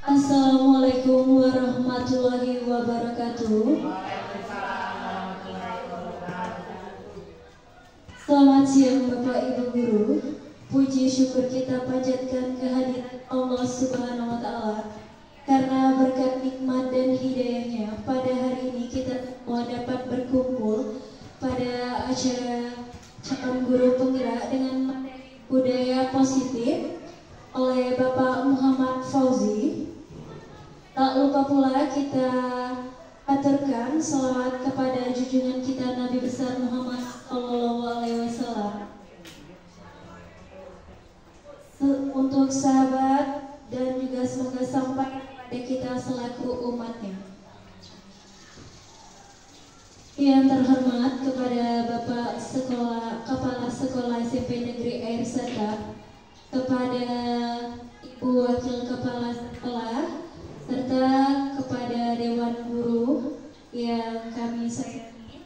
Assalamualaikum warahmatullahi wabarakatuh. Selamat siang Bapak Ibu Guru. Puji syukur kita panjatkan kehadiran Allah Subhanahu wa Ta'ala karena berkat nikmat dan hidayahnya pada hari ini kita semua dapat berkumpul pada acara Calon Guru Penggerak dengan materi budaya positif oleh Bapak Muhammad Fauzi. Tak lupa pula kita aturkan salawat kepada junjungan kita Nabi besar Muhammad SAW. Untuk sahabat dan juga semoga sampai kepada kita selaku umatnya. Yang terhormat kepada Bapak Kepala Sekolah SMP Negeri Air Serta, kepada Ibu Wakil Kepala Sekolah, serta kepada Dewan Guru yang kami sayangi.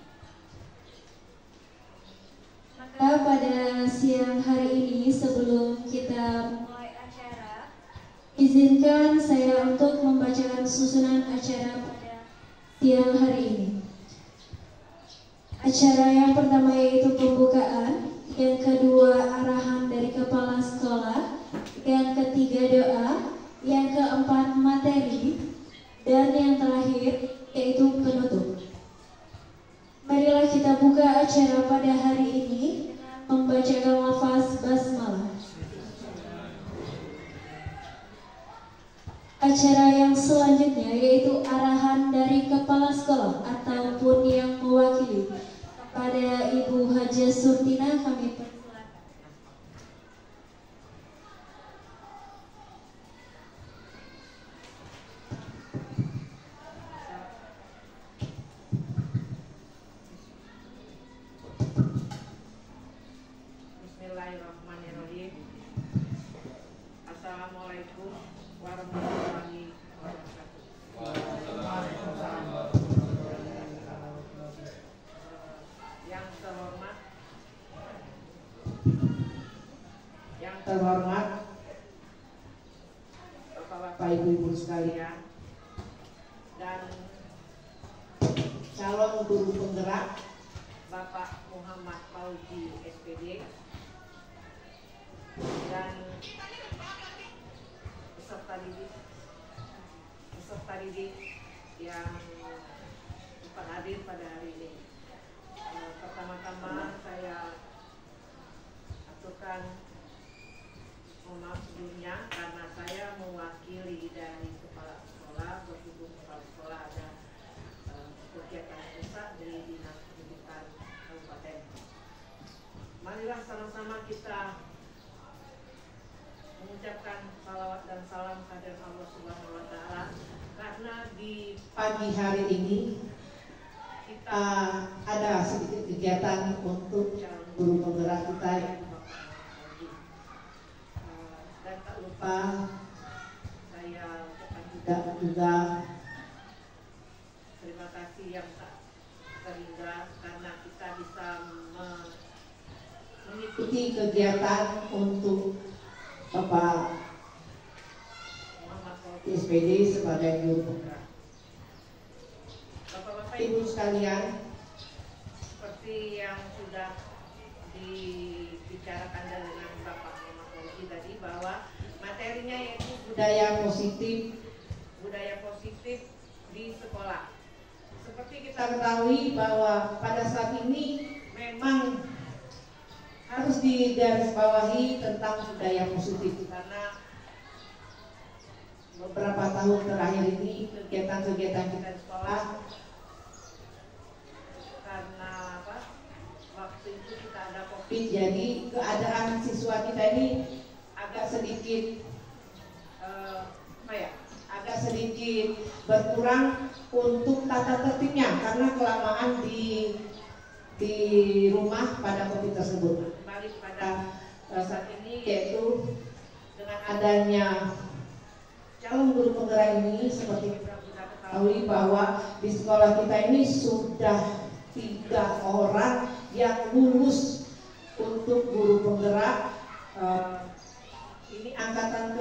Maka pada siang hari ini sebelum kita mulai acara, izinkan saya untuk membacakan susunan acara pada siang hari ini. Acara yang pertama yaitu pembukaan, yang kedua arahan dari kepala sekolah, yang ketiga doa, yang keempat materi, dan yang terakhir yaitu penutup. Marilah kita buka acara pada hari ini dengan membacakan lafaz basmalah. Acara yang selanjutnya yaitu arahan dari kepala sekolah ataupun yang mewakili. Kepada Ibu Haja Surtina kami persilakan. Bismillahirrahmanirrahim. Assalamualaikum warahmatullahi wabarakatuh. Yang terhormat Bapak Ibu sekalian dan calon guru penggerak Bapak Muhammad Fauzi SPD dan peserta didik yang hadir pada hari ini. Pertama-tama saya aturkan mohon maaf sebelumnya karena saya mewakili dari kepala sekolah, berhubung kepala sekolah ada kegiatan pusat di Dinas Pendidikan Kabupaten. Marilah sama-sama kita mengucapkan salawat dan salam kehadirat Allah Subhanahu wa Ta'ala, karena di pagi hari ini kita ada sedikit kegiatan untuk guru penggerak kita yang dan tak lupa saya ucapkan juga terima kasih yang tak terhingga karena kita bisa mengikuti kegiatan untuk Bapak Muhammad Fauzi SPD sebagai guru penggerak. Bapak-bapak Ibu sekalian, seperti yang sudah dibicarakan dengan Bapak Muhammad Fauzi tadi, bahwa materinya yaitu budaya positif di sekolah. Seperti kita ketahui bahwa pada saat ini memang harus digarisbawahi tentang budaya positif, karena beberapa tahun terakhir ini kegiatan-kegiatan kita di sekolah karena waktu itu kita ada COVID, jadi keadaan siswa kita ini agak sedikit agak sedikit berkurang untuk tata tertibnya karena kelamaan di rumah pada COVID tersebut. Kembali pada saat ini yaitu dengan adanya calon guru penggerak ini, seperti kita ketahui bahwa di sekolah kita ini sudah 3 orang yang lulus untuk guru penggerak. Ini angkatan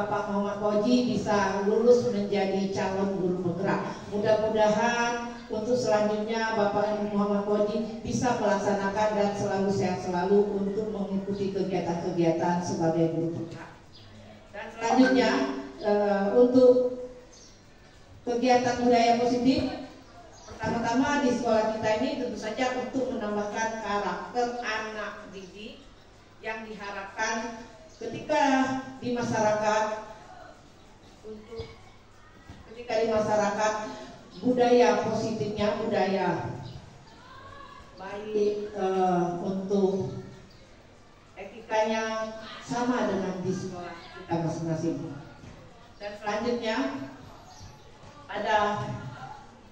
Bapak Muhammad Fauzi bisa lulus menjadi calon guru penggerak. Mudah-mudahan untuk selanjutnya Bapak Muhammad Fauzi bisa melaksanakan dan selalu sehat selalu untuk mengikuti kegiatan-kegiatan sebagai guru penggerak. Dan selanjutnya untuk kegiatan budaya positif, pertama-tama di sekolah kita ini tentu saja untuk menambahkan karakter anak didik yang diharapkan ketika di masyarakat budaya positifnya, budaya baik untuk etikanya sama dengan di sekolah kita masing-masing. Dan selanjutnya ada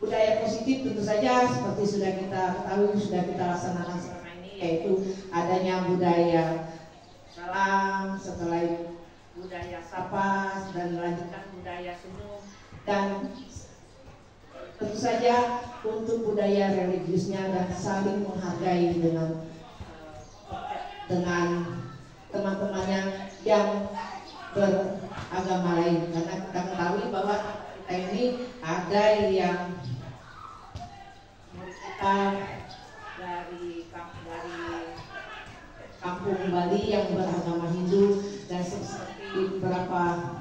budaya positif tentu saja seperti sudah kita ketahui, sudah kita laksanakan selama ini, yaitu adanya budaya salam, setelah itu budaya sapa, dan melanjutkan budaya senyum, dan tentu saja untuk budaya religiusnya dan saling menghargai dengan teman-temannya yang beragama lain, karena kita ketahui bahwa kita ini ada yang kita dari kampung Bali yang beragama Hindu, dan seperti beberapa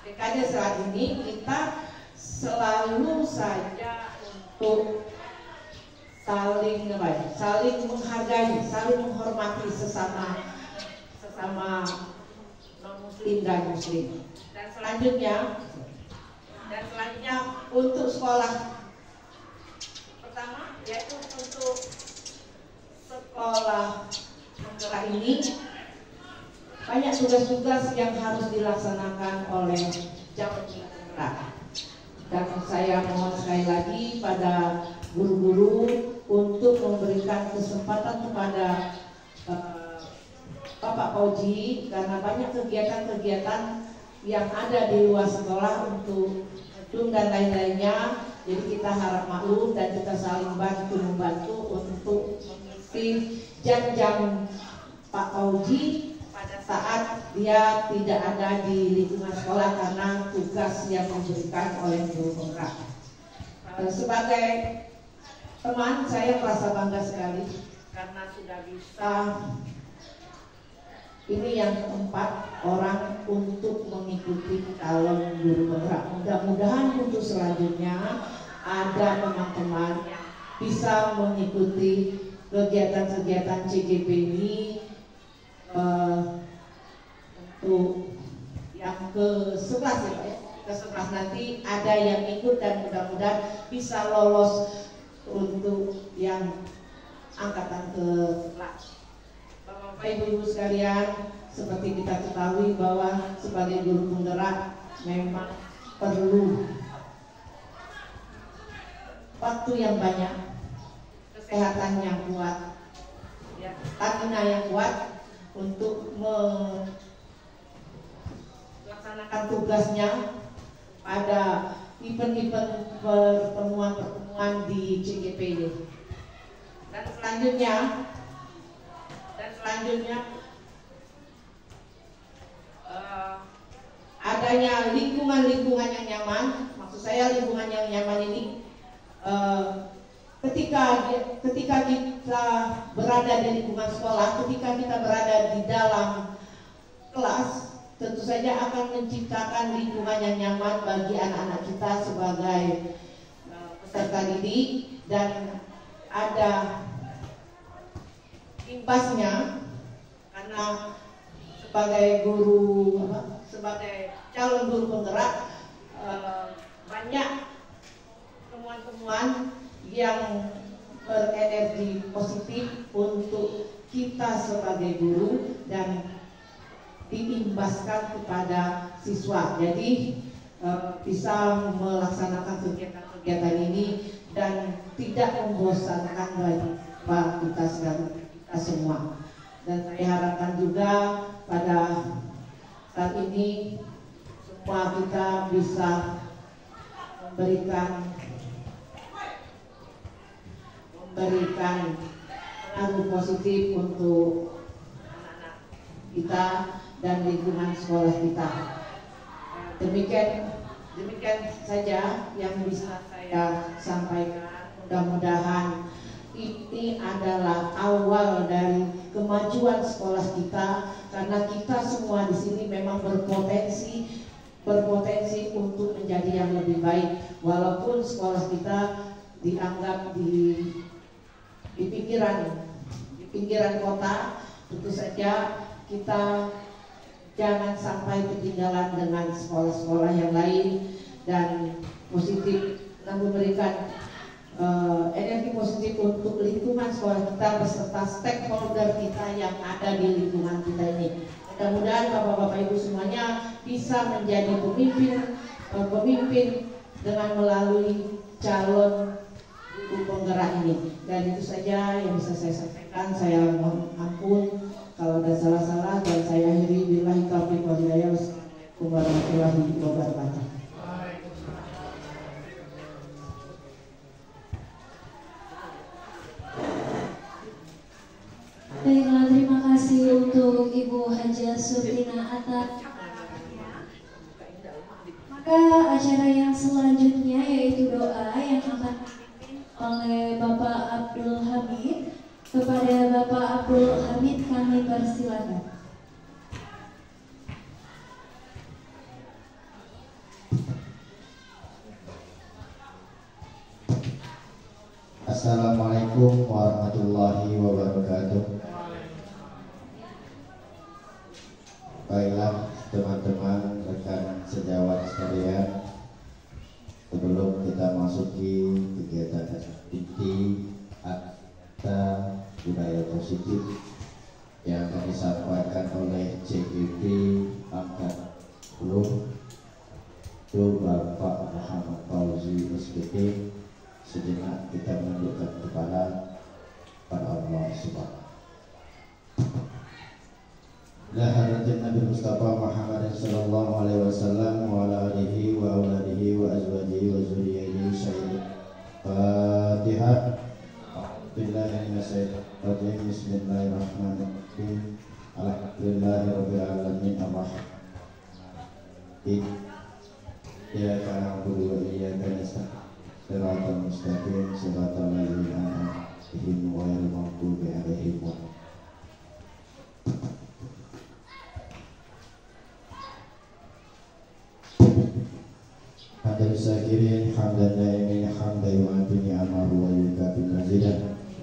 dekade saat ini kita selalu saja untuk saling menghargai, saling menghormati sesama non-muslim dan muslim. Dan selanjutnya untuk sekolah pertama, yaitu untuk sekolah penggerak ini banyak tugas-tugas yang harus dilaksanakan oleh calon penggerak. Dan saya mohon sekali lagi pada guru-guru untuk memberikan kesempatan kepada Bapak Fauzi, karena banyak kegiatan-kegiatan yang ada di luar sekolah untuk gedung dan lain-lainnya. Jadi kita harap maklum dan kita saling membantu untuk mengisi jam-jam Pak Fauzi pada saat dia tidak ada di lingkungan sekolah karena tugas yang diberikan oleh guru penggerak. Sebagai teman, saya merasa bangga sekali karena sudah bisa ini yang keempat orang untuk mengikuti calon guru penggerak. Mudah-mudahan untuk selanjutnya ada teman-teman yang bisa mengikuti kegiatan-kegiatan CGP ini untuk yang ke-11 ya Pak ya. Ke-11 nanti ada yang ikut dan mudah-mudahan bisa lolos untuk yang angkatan ke-11. Bapak Ibu sekalian, seperti kita ketahui bahwa sebagai guru penggerak memang perlu waktu yang banyak, kesehatan yang kuat, stamina yang kuat untuk melaksanakan tugasnya pada event-event pertemuan-pertemuan di CGP ini. Dan selanjutnya adanya lingkungan-lingkungan yang nyaman. Maksud saya lingkungan yang nyaman ini ketika kita berada di lingkungan sekolah, ketika kita berada di dalam kelas, tentu saja akan menciptakan lingkungan yang nyaman bagi anak-anak kita sebagai peserta didik, dan ada imbasnya karena sebagai calon guru penggerak banyak temuan-temuan yang berenergi positif untuk kita sebagai guru dan diimbaskan kepada siswa. Jadi bisa melaksanakan kegiatan-kegiatan ini dan tidak membosankan bagi kita semua. Dan saya harapkan juga pada saat ini semua kita bisa memberikan pengaruh positif untuk anak-anak kita dan lingkungan sekolah kita. Demikian saja yang bisa saya sampaikan. Mudah-mudahan ini adalah awal dari kemajuan sekolah kita, karena kita semua di sini memang berpotensi untuk menjadi yang lebih baik. Walaupun sekolah kita dianggap di pinggiran kota, tentu saja kita jangan sampai ketinggalan dengan sekolah-sekolah yang lain, dan memberikan energi positif untuk lingkungan sekolah kita beserta stakeholder kita yang ada di lingkungan kita ini. Mudah-mudahan Bapak-Bapak Ibu semuanya bisa menjadi pemimpin dengan melalui calon guru penggerak ini. Dan itu saja yang bisa saya sampaikan. Saya mohon ampun kalau ada salah-salah, dan saya akhiri billahi taufiq wal hidayah. Wassalamualaikum warahmatullahi wabarakatuh. Baiklah, terima kasih untuk Ibu Hajah Surtina atas. Maka acara yang selanjutnya yaitu doa yang akan dipimpin oleh Bapak Abdul Hamid. Kepada Bapak Abdul Hamid kami persilakan. Assalamualaikum warahmatullahi wabarakatuh. Baiklah teman-teman, rekan sejawat sekalian, sebelum kita masuki kegiatan inti Akta Budaya Positif yang akan disampaikan oleh CGP Angkatan 10 itu Bapak Muhammad Fauzi SPT, sejenak kita menundukkan kepala pada Allah Subhanahu. Laharatin Nabi Mustafa Muhammad sallallahu alaihi wasallam wa ala alihi wa auladihi wa azwajihi wa zurriyyatihi syai'in. Fatihah. Billahi minasyaitonir rajim. Bismillahirrahmanirrahim. Alhamdulillahirabbil alamin. Iyyaka na'budu wa iyyaka nasta'in. Shiratal mustaqim, shiratal ladzina an'amta 'alaihim ghairil maghdubi 'alaihim waladdallin. Hamdan syakirin, hamdan naimin, hamdan yu'ati ni'amahu wa yukafi mazidah.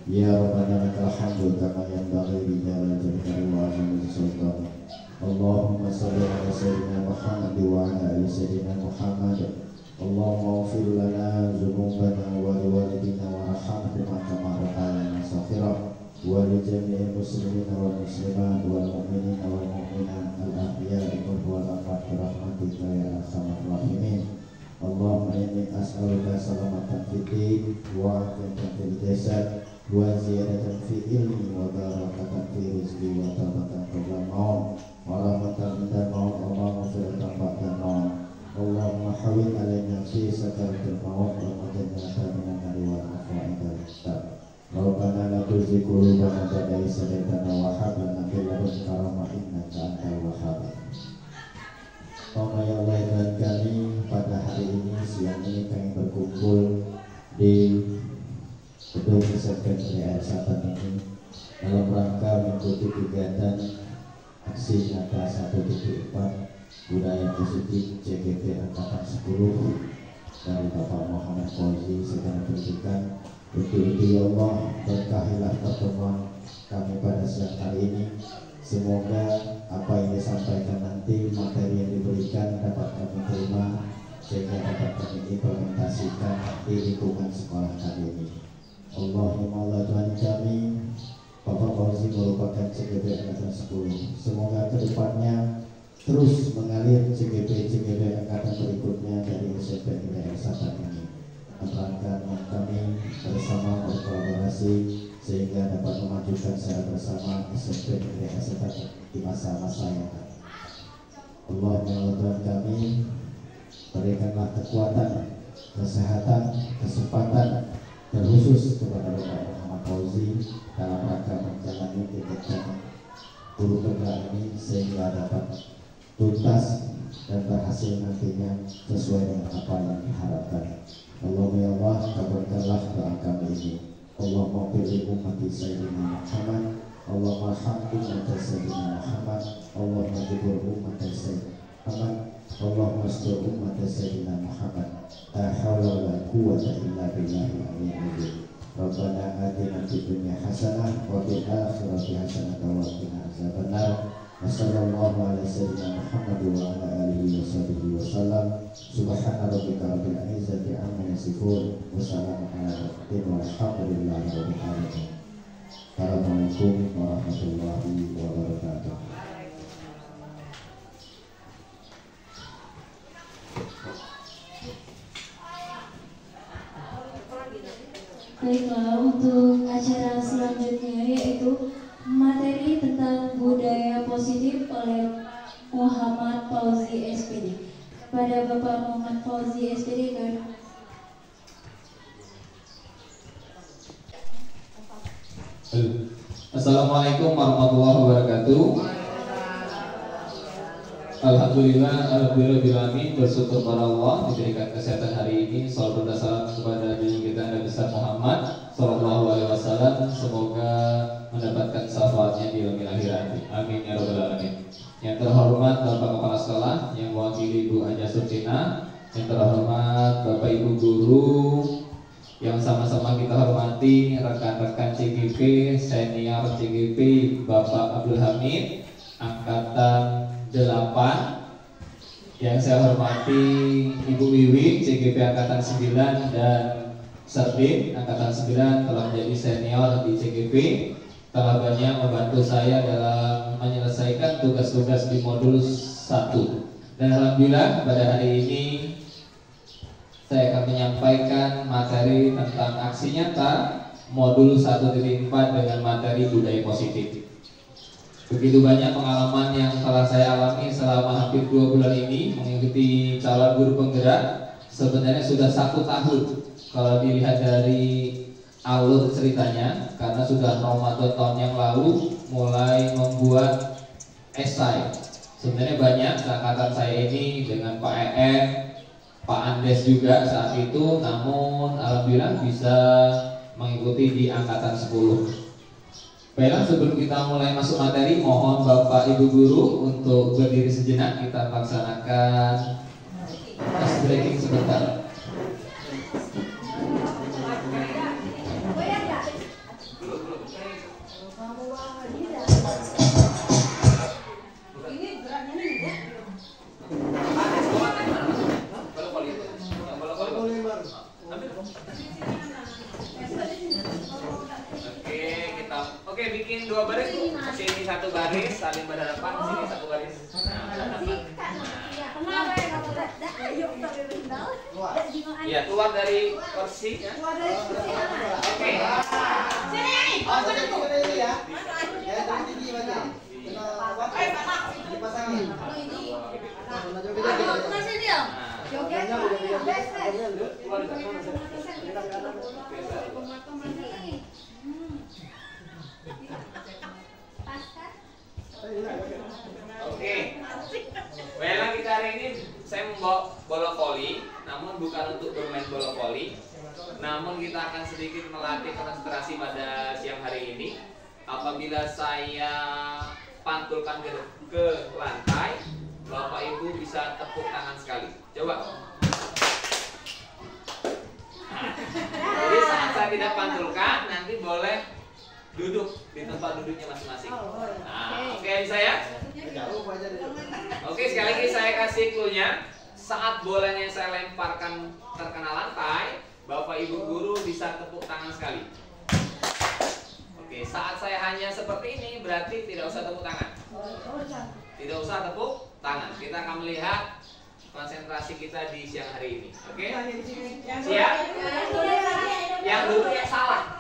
Ya Rabbana lakal hamdu kama yanbaghi li jalali wajhika wa 'azimati sultanik. Allahumma shalli ala sayyidina Muhammad wa ala ali sayyidina Muhammad. Allahumma ighfir lana dzunubana wa liwalidina warhamhuma kama rabbayana shaghira, wa li jami'il muslimina wal muslimat wal mu'minina wal mu'minat al-ahya'i minhum wal amwat bi rahmatika ya arhamar rahimin. Allahumma inni as'aluka salamatan fid din wa afiyatan fil jasad wa ziyadatan fi ilmi wa barakatan fi rizqi wa taubatan qabla maut wa rahmatan minal maut wa maghfiratan ba'da maut. Allahumma hawwin alaina fi sakaratil maut wa najjina minan nari wal afwa indal hisab. Rabbana la tuzigh qulubana ba'da idh hadaytana wa hab lana min ladunka rahmah innaka antal wahhab. Ya Allah, Tuhan kami, pada hari ini, siang ini kami berkumpul di gedung Sekretariat Yayasan ini dalam rangka mengikuti kegiatan aksi nyata 1.4 Budaya Positif CGP Angkatan 10 dari Bapak Muhammad Fauzi sedang pendidikan. Untuk itu ya Allah, berkahilah pertemuan kami pada siang hari ini. Semoga apa yang disampaikan nanti, materi yang diberikan dapat kami terima sehingga dapat kami implementasikan di lingkungan sekolah kami ini. Allahumma Tuhan kami, Bapak Fauzi merupakan CGP Angkatan 10. Semoga kedepannya terus mengalir CGP Angkatan berikutnya dari SMP Negeri Yayasan ini. Rangka kami bersama berkolaborasi sehingga dapat memajukan secara bersama SMP Negeri Yayasan di masa-masa yang akan. Allahumma Tuhan kami, berikanlah kekuatan, kesehatan, kesempatan terkhusus kepada Bapak Muhammad Fauzi dalam rangka menjalani kegiatan guru penggerak ini sehingga dapat tuntas dan berhasil nantinya sesuai dengan apa yang diharapkan. Allahumma ya Allah, kabulkanlah doa kami ini. Allahumma pilih umat Sayyidina Muhammad, Allahumma hamdi umat Sayyidina Muhammad, Allahumma jibur umat Sayyidina Muhammad, Allahumma astur umat Sayyidina Muhammad. La hawla wa la quwwata illa billahil aliyyil azim. Rabbana atina fid dunya hasanah wa fil akhirati hasanah wa qina adzabannar. Wassallallahu ala sayyidina Muhammad wa ala alihi wa sahbihi wa sallam. Subhana rabbika rabbil izzati amma yasifun wa salamun ala al-mursalin walhamdulillahi rabbil alamin. Assalamualaikum warahmatullahi wabarakatuh. Baiklah, untuk acara selanjutnya yaitu materi tentang budaya positif oleh Muhammad Fauzi SPD. Kepada Bapak Muhammad Fauzi SPD kan. Assalamualaikum warahmatullahi wabarakatuh. Alhamdulillahirrahmanirrahim. Bersyukur kepada Allah diberikan kesehatan hari ini. Salam berdasarkan kepada diri kita Nabi besar Muhammad Sallallahu Alaihi Wasallam. Semoga mendapatkan syafaatnya di yaumil akhir. Amin ya rabbal alamin. Yang terhormat Bapak Kepala Sekolah yang mewakili Ibu Haja Surtina, yang terhormat Bapak Ibu Guru, yang sama-sama kita hormati rekan-rekan CGP, senior CGP Bapak Abdul Hamid, angkatan 8, yang saya hormati Ibu Wiwi, CGP angkatan 9 dan Serdin angkatan 9 telah menjadi senior di CGP, telah banyak membantu saya dalam menyelesaikan tugas-tugas di modul 1. Dan alhamdulillah pada hari ini saya akan menyampaikan materi tentang aksi nyata modul 1.4 dengan materi budaya positif. Begitu banyak pengalaman yang telah saya alami selama hampir 2 bulan ini mengikuti calon guru penggerak. Sebenarnya sudah 1 tahun kalau dilihat dari alur ceritanya, karena sudah Ramadan tahun yang lalu mulai membuat esai. Sebenarnya banyak angkatan saya ini dengan Pak EM, Pak Andes juga saat itu, namun alhamdulillah bisa mengikuti di angkatan 10. Baiklah, sebelum kita mulai masuk materi, mohon Bapak Ibu Guru untuk berdiri sejenak. Kita laksanakan ice breaking sebentar. Oke, bikin 2 baris. Sini 1 baris, saling berhadapan. Sini 1 baris. Ya, keluar dari kursi. Oke. Oke. Baiklah, kita hari ini saya membawa bola voli, namun bukan untuk bermain bola voli. Namun kita akan sedikit melatih konsentrasi pada siang hari ini. Apabila saya pantulkan ke lantai, Bapak Ibu bisa tepuk tangan sekali. Coba. Jadi saat saya tidak pantulkan, nanti boleh duduk di tempat duduknya masing-masing. Nah, oke bisa ya? Oke, sekali lagi saya kasih clue-nya. Saat bolanya saya lemparkan terkena lantai, Bapak Ibu Guru bisa tepuk tangan sekali. Oke, saat saya hanya seperti ini berarti tidak usah tepuk tangan. Tidak usah tepuk tangan. Kita akan melihat konsentrasi kita di siang hari ini. Oke? Siap? Yang duduk yang salah.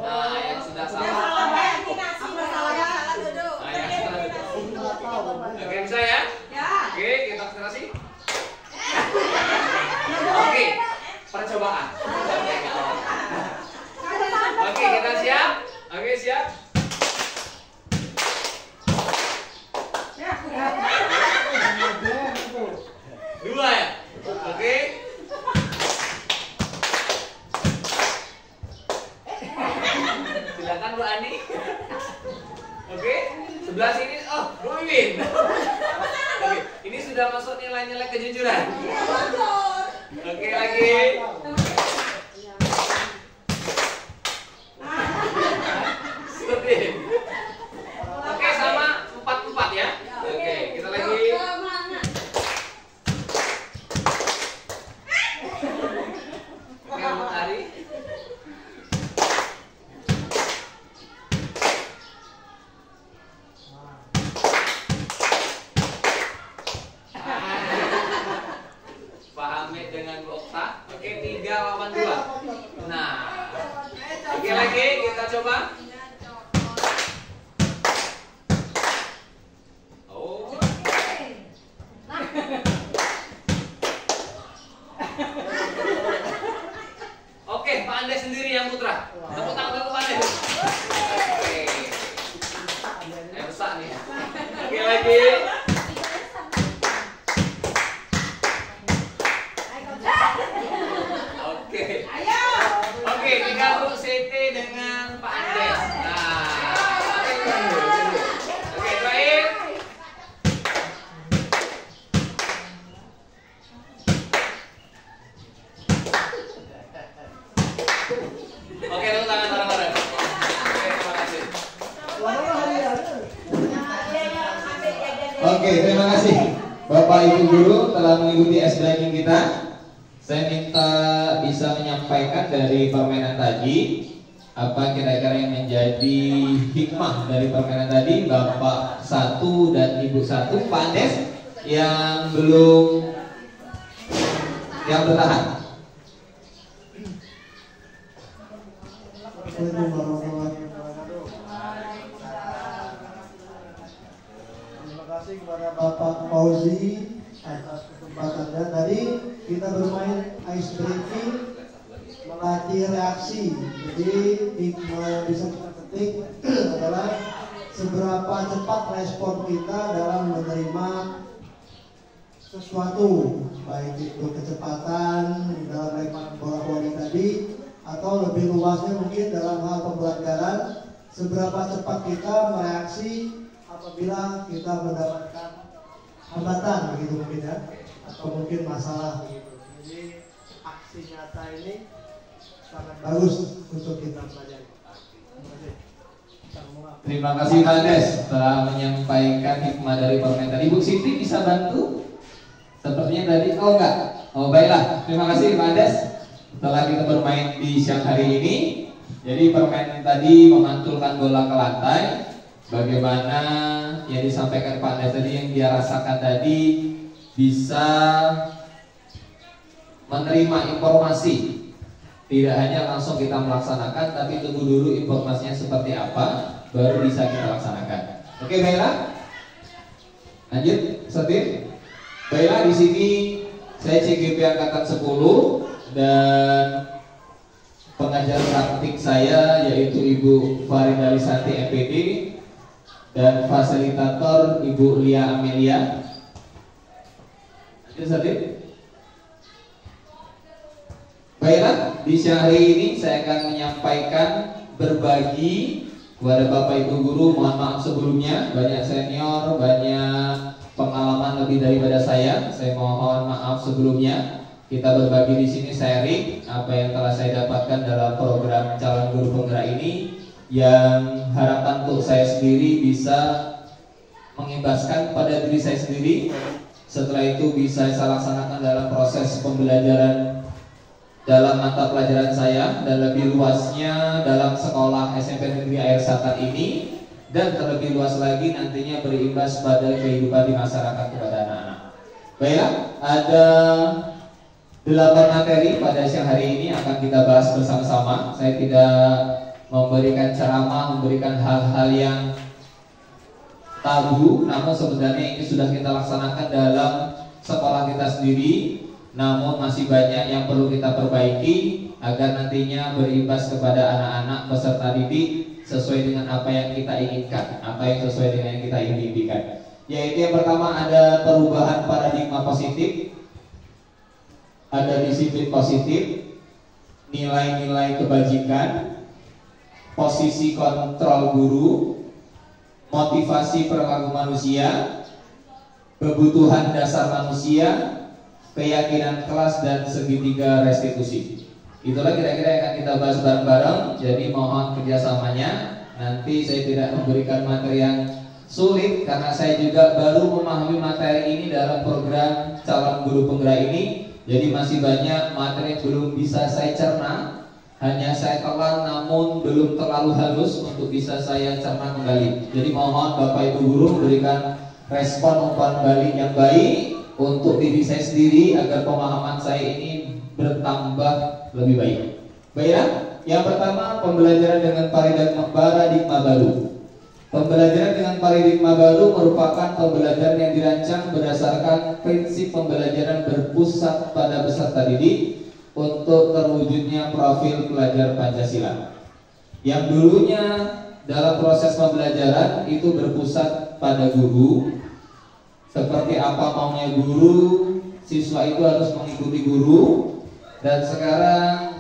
Nah, yang sudah salah. Nah, yang sudah duduk. Oke, bisa ya? Oke, kita konsentrasi. Oke, percobaan. Oke, kita siap? Oke, siap? Oke, sebelah sini, oh, Bu Iwin. Oke, ini sudah masuk nilai-nilai kejujuran. Oke, lagi. Seperti. Oke, sama 4-4 ya. Oke, kita lagi. Oke, Mbak Ari. Pak Hamid dengan Bu Okta. Oke, 3 lawan 2. Nah, oke lagi kita coba. Oh. Oke, Pak Andes sendiri yang putra. Tepuk tangan dulu Pak Andes. Oke. Besar nih. Oke lagi. Oke. Oke, tinggal Bu Siti dengan Pak Andes. Nah. Oke, baik. Oke, tepuk tangan bareng-bareng. Oke, terima kasih. Oke, terima kasih Bapak Ibu Guru telah mengikuti S-Blanking kita. Saya minta bisa menyampaikan dari permainan tadi apa kira-kira yang menjadi hikmah dari permainan tadi. Bapak 1 dan Ibu 1, Pak Andes yang belum yang bertahan. Assalamualaikum warahmatullahi wabarakatuh. Terima kasih kepada Bapak Fauzi atas kesempatannya. Tadi kita bermain ice breaking, melatih reaksi. Jadi hikmah yang bisa kita petik adalah seberapa cepat respon kita dalam menerima sesuatu, baik itu kecepatan dalam lempar bola voli tadi, atau lebih luasnya mungkin dalam hal pembelajaran, seberapa cepat kita mereaksi apabila kita mendapatkan hambatan begitu mungkin ya, atau mungkin masalah begitu. Jadi aksi nyata ini sangat bagus untuk kita pelajari. Terima kasih Pak Andes telah menyampaikan hikmah dari permainan tadi. Bu Siti bisa bantu? Sepertinya tadi, oh enggak. Oh baiklah, terima kasih Pak Andes. Setelah kita bermain di siang hari ini, jadi permainan tadi memantulkan bola ke lantai. Bagaimana yang disampaikan Pak Andes tadi, yang dia rasakan tadi bisa menerima informasi. Tidak hanya langsung kita melaksanakan, tapi tunggu dulu informasinya seperti apa, baru bisa kita laksanakan. Oke, baiklah. Lanjut, Setir. Baiklah, di sini saya CGP angkatan 10 dan pengajar praktik saya yaitu Ibu Farida Lisanti MPD dan fasilitator Ibu Lia Amelia. Lanjut, Setir. Baiklah, di siang hari ini saya akan menyampaikan berbagi kepada Bapak Ibu Guru. Mohon maaf sebelumnya, banyak senior, banyak pengalaman lebih daripada saya. Saya mohon maaf sebelumnya. Kita berbagi di sini sharing apa yang telah saya dapatkan dalam program calon guru penggerak ini, yang harapan untuk saya sendiri bisa mengimbaskan pada diri saya sendiri. Setelah itu bisa saya laksanakan dalam proses pembelajaran dalam mata pelajaran saya, dan lebih luasnya dalam sekolah SMP Negeri Air Satar ini, dan terlebih luas lagi nantinya berimbas pada kehidupan di masyarakat kepada anak-anak. Baiklah, ada 8 materi pada siang hari ini akan kita bahas bersama-sama. Saya tidak memberikan ceramah, memberikan hal-hal yang tabu, namun sebenarnya ini sudah kita laksanakan dalam sekolah kita sendiri. Namun masih banyak yang perlu kita perbaiki agar nantinya berimbas kepada anak-anak peserta didik sesuai dengan apa yang kita inginkan, apa yang sesuai dengan yang kita impikan. Yaitu yang pertama ada perubahan paradigma positif, ada disiplin positif, nilai-nilai kebajikan, posisi kontrol guru, motivasi perilaku manusia, kebutuhan dasar manusia, keyakinan kelas, dan segitiga restitusi. Itulah kira-kira yang akan kita bahas bareng-bareng. Jadi mohon kerjasamanya. Nanti saya tidak memberikan materi yang sulit karena saya juga baru memahami materi ini dalam program calon guru penggerak ini. Jadi masih banyak materi yang belum bisa saya cerna. Hanya saya telan namun belum terlalu halus untuk bisa saya cerna kembali. Jadi mohon Bapak Ibu guru memberikan respon umpan balik yang baik untuk diri saya sendiri agar pemahaman saya ini bertambah lebih baik. Baik ya? Yang pertama, pembelajaran dengan paradigma baru. Pembelajaran dengan paradigma baru merupakan pembelajaran yang dirancang berdasarkan prinsip pembelajaran berpusat pada peserta didik untuk terwujudnya profil pelajar Pancasila. Yang dulunya dalam proses pembelajaran itu berpusat pada guru. Seperti apa maunya guru, siswa itu harus mengikuti guru. Dan sekarang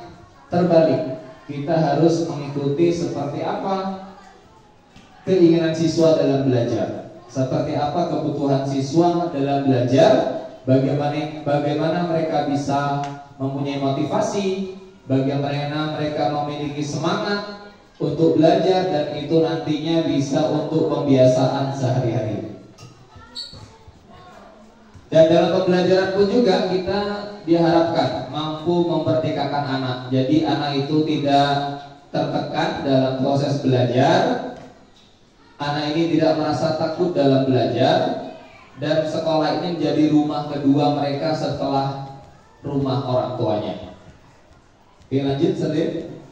terbalik, kita harus mengikuti seperti apa keinginan siswa dalam belajar, seperti apa kebutuhan siswa dalam belajar, bagaimana mereka bisa mempunyai motivasi, bagaimana mereka memiliki semangat untuk belajar, dan itu nantinya bisa untuk pembiasaan sehari-hari. Dan dalam pembelajaran pun juga kita diharapkan mampu memerdekakan anak. Jadi anak itu tidak tertekan dalam proses belajar. Anak ini tidak merasa takut dalam belajar. Dan sekolah ini menjadi rumah kedua mereka setelah rumah orang tuanya. Oke, lanjut Selim.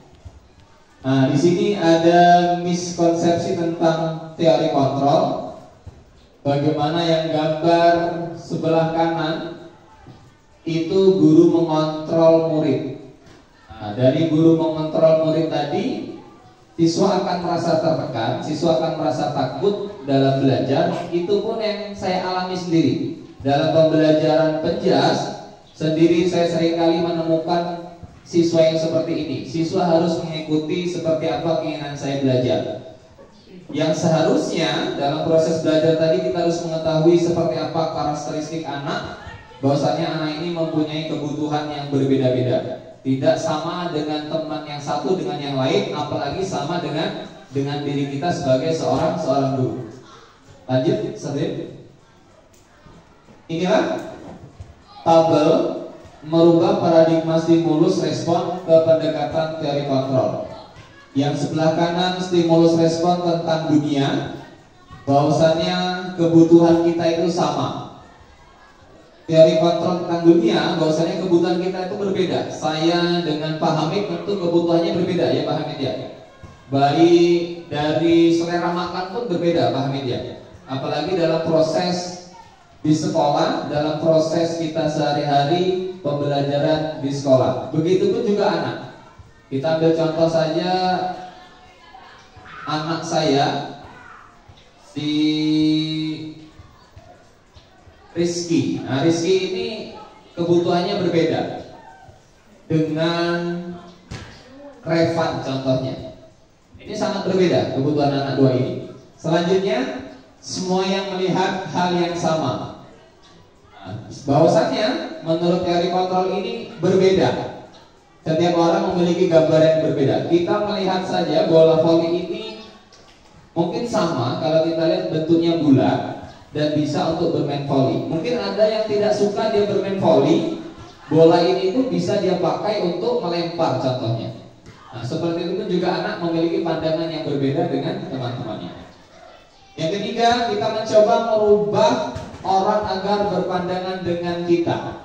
Nah, di sini ada miskonsepsi tentang teori kontrol. Bagaimana yang gambar sebelah kanan itu guru mengontrol murid. Nah, dari guru mengontrol murid tadi, siswa akan merasa tertekan, siswa akan merasa takut dalam belajar. Itu pun yang saya alami sendiri. Dalam pembelajaran penjas sendiri saya seringkali menemukan siswa yang seperti ini. Siswa harus mengikuti seperti apa keinginan saya belajar. Yang seharusnya dalam proses belajar tadi kita harus mengetahui seperti apa karakteristik anak, bahwasanya anak ini mempunyai kebutuhan yang berbeda-beda, tidak sama dengan teman yang satu dengan yang lain, apalagi sama dengan diri kita sebagai seorang guru. Lanjut, Sabit. Inilah tabel merubah paradigma stimulus respon ke pendekatan teori kontrol. Yang sebelah kanan stimulus respon tentang dunia, bahwasannya kebutuhan kita itu sama. Teori kontrol tentang dunia, bahwasannya kebutuhan kita itu berbeda. Saya dengan Pak Hamid tentu kebutuhannya berbeda ya Pak Hamid ya. Baik dari selera makan pun berbeda Pak Hamid ya. Apalagi dalam proses di sekolah, dalam proses kita sehari-hari pembelajaran di sekolah. Begitupun juga anak. Kita ambil contoh saja anak saya, si Rizky. Nah, Rizky ini kebutuhannya berbeda dengan Revan contohnya. Ini sangat berbeda kebutuhan anak dua ini. Selanjutnya, semua yang melihat hal yang sama. Nah, bahwasannya menurut teori kontrol ini berbeda. Setiap orang memiliki gambar yang berbeda. Kita melihat saja bola voli ini mungkin sama kalau kita lihat bentuknya bulat dan bisa untuk bermain voli. Mungkin ada yang tidak suka dia bermain voli, bola ini itu bisa dia pakai untuk melempar contohnya. Nah, seperti itu pun juga anak memiliki pandangan yang berbeda dengan teman-temannya. Yang ketiga, kita mencoba merubah orang agar berpandangan dengan kita.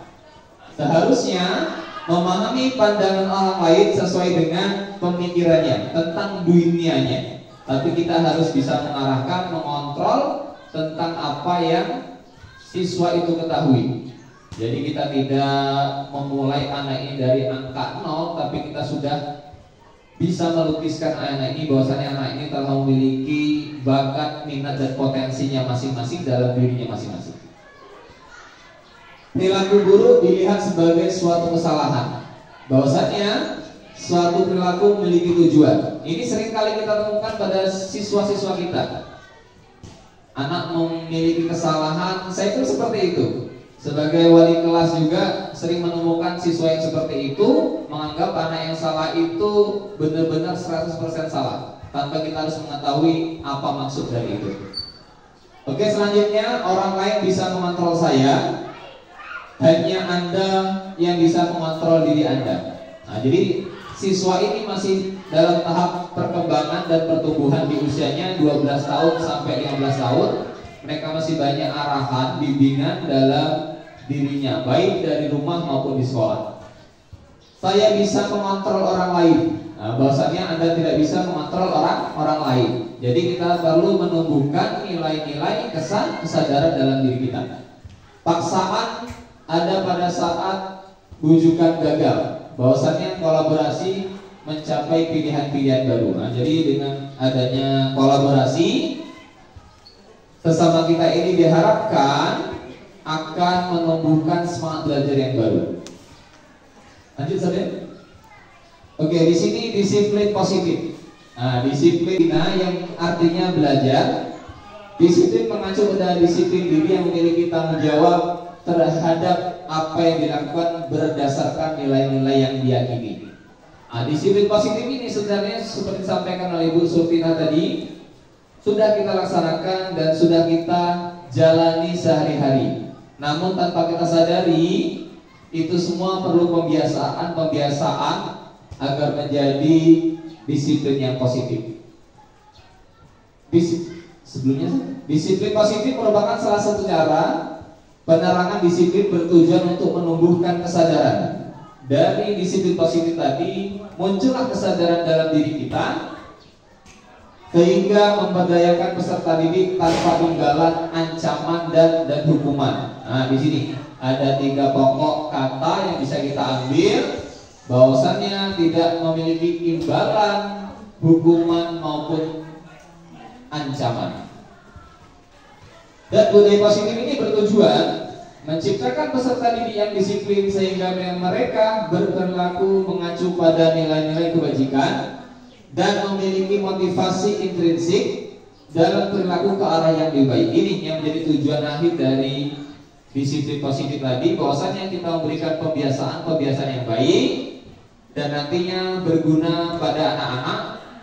Seharusnya memahami pandangan orang lain sesuai dengan pemikirannya tentang dunianya. Tapi kita harus bisa mengarahkan, mengontrol tentang apa yang siswa itu ketahui. Jadi kita tidak memulai anak ini dari angka 0, tapi kita sudah bisa melukiskan anak ini bahwasanya anak ini telah memiliki bakat, minat, dan potensinya masing-masing dalam dirinya masing-masing. Perilaku buruk dilihat sebagai suatu kesalahan, bahwasanya suatu perilaku memiliki tujuan. Ini seringkali kita temukan pada siswa-siswa kita. anak memiliki kesalahan, saya pun seperti itu. Sebagai wali kelas juga sering menemukan siswa yang seperti itu, menganggap anak yang salah itu benar-benar 100% salah, tanpa kita harus mengetahui apa maksud dari itu. Oke, selanjutnya orang lain bisa mengontrol saya, hanya Anda yang bisa mengontrol diri Anda. Nah, jadi siswa ini masih dalam tahap perkembangan dan pertumbuhan di usianya 12 tahun sampai 15 tahun. Mereka masih banyak arahan, bimbingan dalam dirinya, baik dari rumah maupun di sekolah. Saya bisa mengontrol orang lain. Nah, bahwasanya Anda tidak bisa mengontrol orang lain. Jadi kita perlu menumbuhkan nilai-nilai kesadaran dalam diri kita. Paksaan ada pada saat bujukan gagal. Bahwasanya kolaborasi mencapai pilihan-pilihan baru. Nah, jadi dengan adanya kolaborasi sesama kita ini diharapkan akan menumbuhkan semangat belajar yang baru. Lanjut saja. Oke, di sini disiplin positif. Nah, disiplin yang artinya belajar. Disiplin mengacu pada disiplin diri yang memiliki tanggung jawab terhadap apa yang dilakukan berdasarkan nilai-nilai yang diyakini. Nah, disiplin positif ini sebenarnya seperti disampaikan oleh Ibu Sultina tadi, sudah kita laksanakan dan sudah kita jalani sehari-hari. Namun tanpa kita sadari, itu semua perlu pembiasaan agar menjadi disiplin yang positif. Disiplin positif merupakan salah satu cara penerangan disiplin bertujuan untuk menumbuhkan kesadaran. Dari disiplin positif tadi muncullah kesadaran dalam diri kita, sehingga memberdayakan peserta didik tanpa imbalan, ancaman dan hukuman. Nah, di sini ada 3 pokok kata yang bisa kita ambil, bahwasannya tidak memiliki imbalan, hukuman maupun ancaman. Dan budaya positif ini bertujuan menciptakan peserta didik yang disiplin sehingga mereka berperilaku mengacu pada nilai-nilai kebajikan dan memiliki motivasi intrinsik dalam perilaku ke arah yang lebih baik. Ini yang menjadi tujuan akhir dari disiplin positif tadi, bahwasanya kita memberikan pembiasaan yang baik dan nantinya berguna pada anak-anak,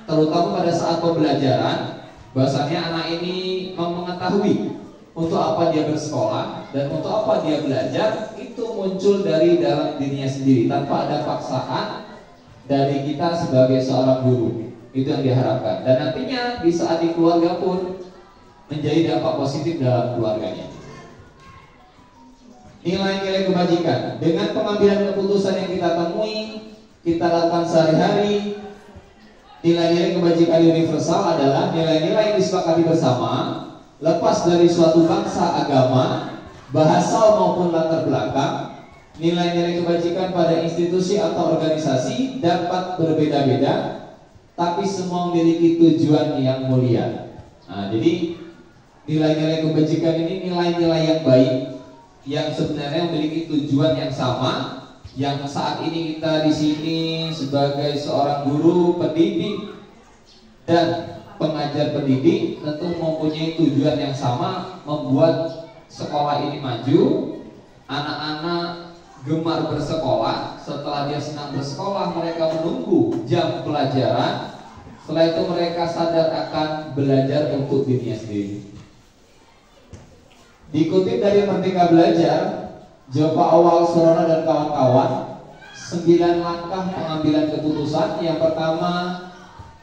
terutama pada saat pembelajaran, bahwasanya anak ini mengetahui untuk apa dia bersekolah dan untuk apa dia belajar, itu muncul dari dalam dirinya sendiri tanpa ada paksaan dari kita sebagai seorang guru. Itu yang diharapkan. Dan nantinya di saat di keluarga pun menjadi dampak positif dalam keluarganya. Nilai-nilai kebajikan dengan pengambilan keputusan yang kita temui, kita lakukan sehari-hari. Nilai-nilai kebajikan universal adalah nilai-nilai yang disepakati bersama, lepas dari suatu bangsa, agama, bahasa maupun latar belakang. Nilai-nilai kebajikan pada institusi atau organisasi dapat berbeda-beda, tapi semua memiliki tujuan yang mulia. Nah, jadi nilai-nilai kebajikan ini nilai-nilai yang baik, yang sebenarnya memiliki tujuan yang sama. Yang saat ini kita di sini sebagai seorang guru, pendidik, dan pengajar pendidik tentu mempunyai tujuan yang sama, membuat sekolah ini maju, anak-anak gemar bersekolah. Setelah dia senang bersekolah, mereka menunggu jam pelajaran. Setelah itu mereka sadar akan belajar untuk dirinya sendiri. Dikutip dari Merdeka Belajar, Joko Awal Surono dan kawan-kawan, 9 langkah pengambilan keputusan. Yang pertama,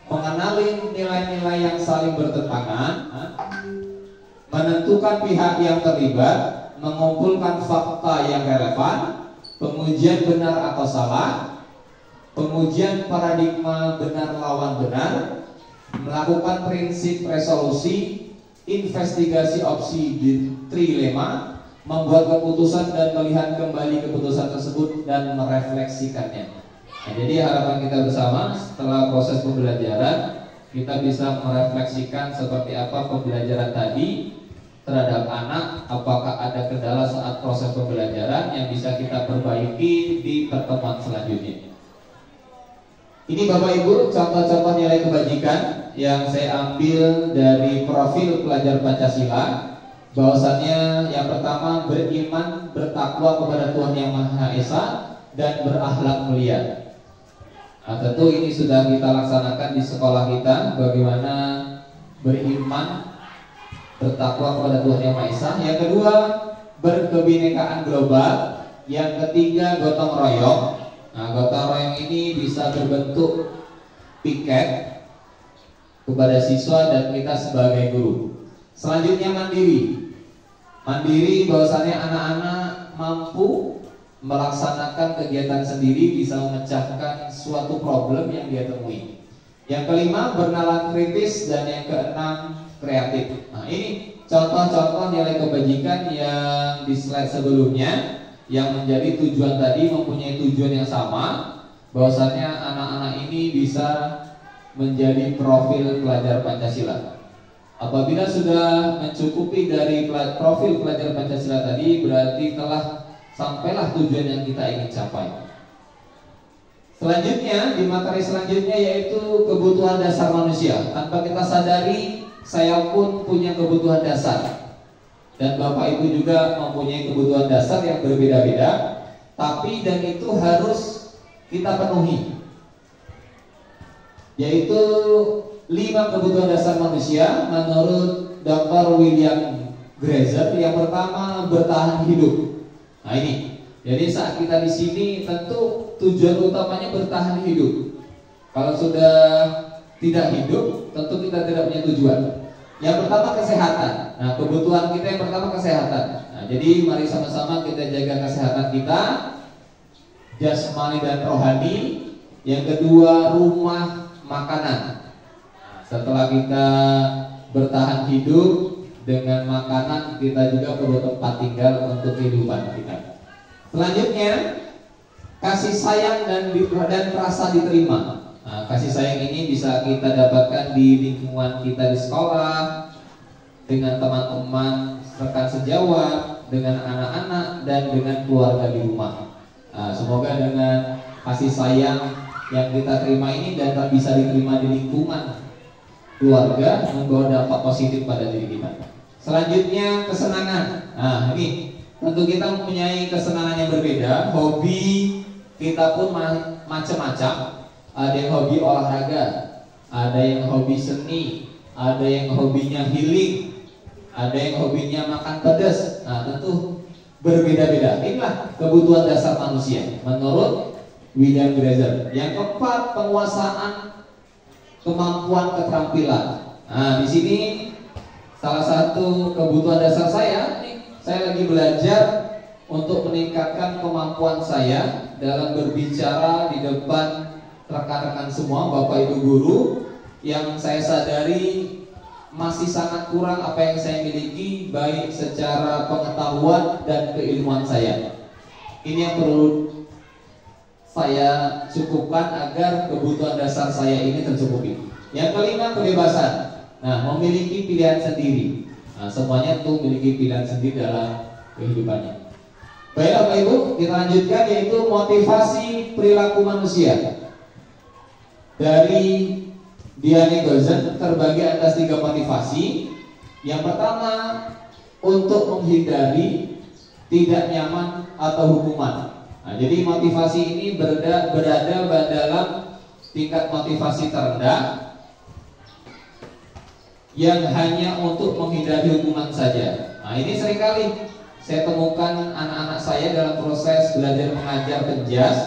mengenali nilai-nilai yang saling bertentangan, menentukan pihak yang terlibat, mengumpulkan fakta yang relevan, pengujian benar atau salah, pengujian paradigma benar lawan benar, melakukan prinsip resolusi, investigasi opsi trilema, membuat keputusan dan melihat kembali keputusan tersebut dan merefleksikannya. Nah, jadi harapan kita bersama setelah proses pembelajaran, kita bisa merefleksikan seperti apa pembelajaran tadi terhadap anak, apakah ada kendala saat proses pembelajaran yang bisa kita perbaiki di pertemuan selanjutnya. Ini Bapak Ibu contoh-contoh nilai kebajikan yang saya ambil dari profil pelajar Pancasila, bahwasannya yang pertama beriman, bertakwa kepada Tuhan Yang Maha Esa, dan berakhlak mulia. Nah, tentu ini sudah kita laksanakan di sekolah kita, bagaimana beriman, bertakwa kepada Tuhan Yang Maha Esa. Yang kedua, berkebinekaan global. Yang ketiga, gotong royong. Nah, gotong royong ini bisa berbentuk piket kepada siswa dan kita sebagai guru. Selanjutnya mandiri. Mandiri bahwasannya anak-anak mampu melaksanakan kegiatan sendiri, bisa memecahkan suatu problem yang dia temui. Yang kelima, bernalar kritis, dan yang keenam, kreatif. Nah, ini contoh-contoh nilai kebajikan yang di slide sebelumnya, yang menjadi tujuan tadi mempunyai tujuan yang sama, bahwasannya anak-anak ini bisa menjadi profil pelajar Pancasila. Apabila sudah mencukupi dari profil pelajar Pancasila tadi, berarti telah sampailah tujuan yang kita ingin capai. Selanjutnya, di materi selanjutnya yaitu kebutuhan dasar manusia. Tanpa kita sadari, saya pun punya kebutuhan dasar, dan Bapak Ibu juga mempunyai kebutuhan dasar yang berbeda-beda, tapi dan itu harus kita penuhi, yaitu 5 kebutuhan dasar manusia menurut Dr. William Grazer. Yang pertama, bertahan hidup. Nah, ini, jadi saat kita di sini tentu tujuan utamanya bertahan hidup. Kalau sudah tidak hidup, tentu kita tidak punya tujuan. Yang pertama, kesehatan. Nah, kebutuhan kita yang pertama kesehatan. Nah, jadi mari sama-sama kita jaga kesehatan kita, jasmani dan rohani. Yang kedua, rumah, makanan. Nah, setelah kita bertahan hidup dengan makanan, kita juga perlu tempat tinggal untuk kehidupan kita. Selanjutnya, kasih sayang dan rasa diterima. Nah, kasih sayang ini bisa kita dapatkan di lingkungan kita di sekolah, dengan teman-teman, rekan sejawat, dengan anak-anak, dan dengan keluarga di rumah. Nah, semoga dengan kasih sayang yang kita terima ini dan bisa diterima di lingkungan keluarga, membawa dampak positif pada diri kita. Selanjutnya, kesenangan. Nah, ini tentu kita mempunyai kesenangan yang berbeda. Hobi kita pun macam-macam. Ada yang hobi olahraga, ada yang hobi seni, ada yang hobinya healing, ada yang hobinya makan pedas. Nah, tentu berbeda-beda. Inilah kebutuhan dasar manusia menurut William Grazer. Yang keempat, penguasaan kemampuan keterampilan. Nah, di sini salah satu kebutuhan dasar saya lagi belajar untuk meningkatkan kemampuan saya dalam berbicara di depan rekan-rekan semua, Bapak Ibu guru, yang saya sadari masih sangat kurang apa yang saya miliki, baik secara pengetahuan dan keilmuan saya. Ini yang perlu saya cukupkan agar kebutuhan dasar saya ini tercukupi. Yang kelima, kebebasan. Nah, memiliki pilihan sendiri. Nah, semuanya itu memiliki pilihan sendiri dalam kehidupannya. Baik Bapak Ibu, kita lanjutkan, yaitu motivasi perilaku manusia. Dari Diane Gozen terbagi atas 3 motivasi. Yang pertama, untuk menghindari tidak nyaman atau hukuman. Nah, jadi motivasi ini berada dalam tingkat motivasi terendah, yang hanya untuk menghindari hukuman saja. Nah, ini seringkali saya temukan anak-anak saya dalam proses belajar mengajar penjas,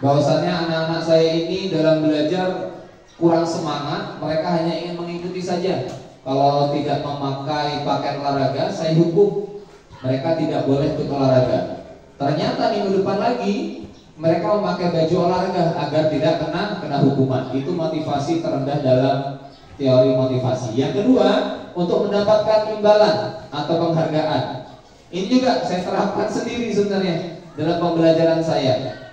bahwasannya anak-anak saya ini dalam belajar kurang semangat, mereka hanya ingin mengikuti saja. Kalau tidak memakai pakaian olahraga, saya hukum mereka tidak boleh ikut olahraga. Ternyata minggu depan lagi mereka memakai baju olahraga agar tidak kena hukuman. Itu motivasi terendah dalam teori motivasi. Yang kedua, untuk mendapatkan imbalan atau penghargaan. Ini juga saya terapkan sendiri sebenarnya dalam pembelajaran saya.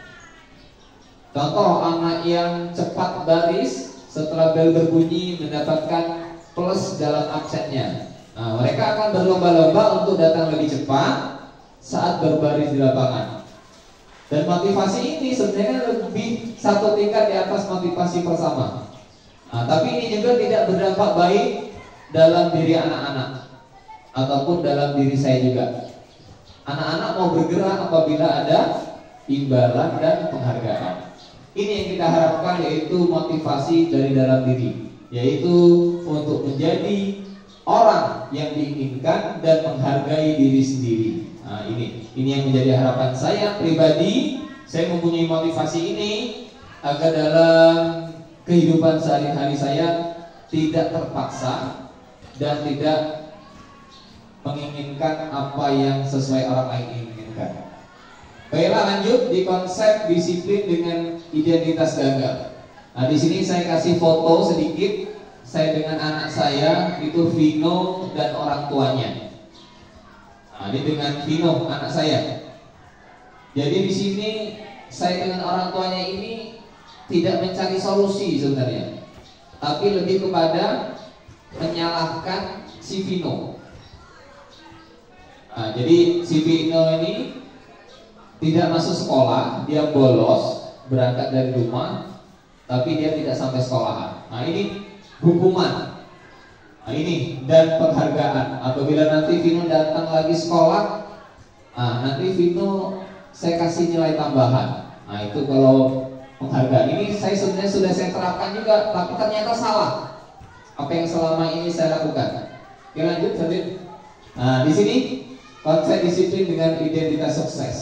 Contoh, anak yang cepat baris setelah bel berbunyi mendapatkan plus dalam absennya. Nah, mereka akan berlomba-lomba untuk datang lebih cepat saat berbaris di lapangan. Dan motivasi ini sebenarnya lebih satu tingkat di atas motivasi pertama. Nah, tapi ini juga tidak berdampak baik dalam diri anak-anak ataupun dalam diri saya juga. Anak-anak mau bergerak apabila ada imbalan dan penghargaan. Ini yang kita harapkan, yaitu motivasi dari dalam diri, yaitu untuk menjadi orang yang diinginkan dan menghargai diri sendiri. Nah, ini yang menjadi harapan saya pribadi. Saya mempunyai motivasi ini agar dalam kehidupan sehari-hari saya tidak terpaksa dan tidak menginginkan apa yang sesuai orang lain inginkan. Baiklah, lanjut di konsep disiplin dengan identitas gagal. Nah, di sini saya kasih foto sedikit. Saya dengan anak saya itu Vino dan orang tuanya. Nah, ini dengan Vino anak saya. Jadi di sini saya dengan orang tuanya ini tidak mencari solusi sebenarnya, tapi lebih kepada menyalahkan si Vino. Nah, jadi si Vino ini tidak masuk sekolah, dia bolos, berangkat dari rumah, tapi dia tidak sampai sekolahan. Nah, ini hukuman. Nah, ini dan penghargaan. Apabila nanti Vino datang lagi sekolah, nanti Vino saya kasih nilai tambahan. Nah, itu kalau penghargaan. Ini saya sebenarnya sudah saya terapkan juga, tapi ternyata salah apa yang selama ini saya lakukan. Oke, lanjut, Sadin. Nah, di sini konsep disiplin dengan identitas sukses.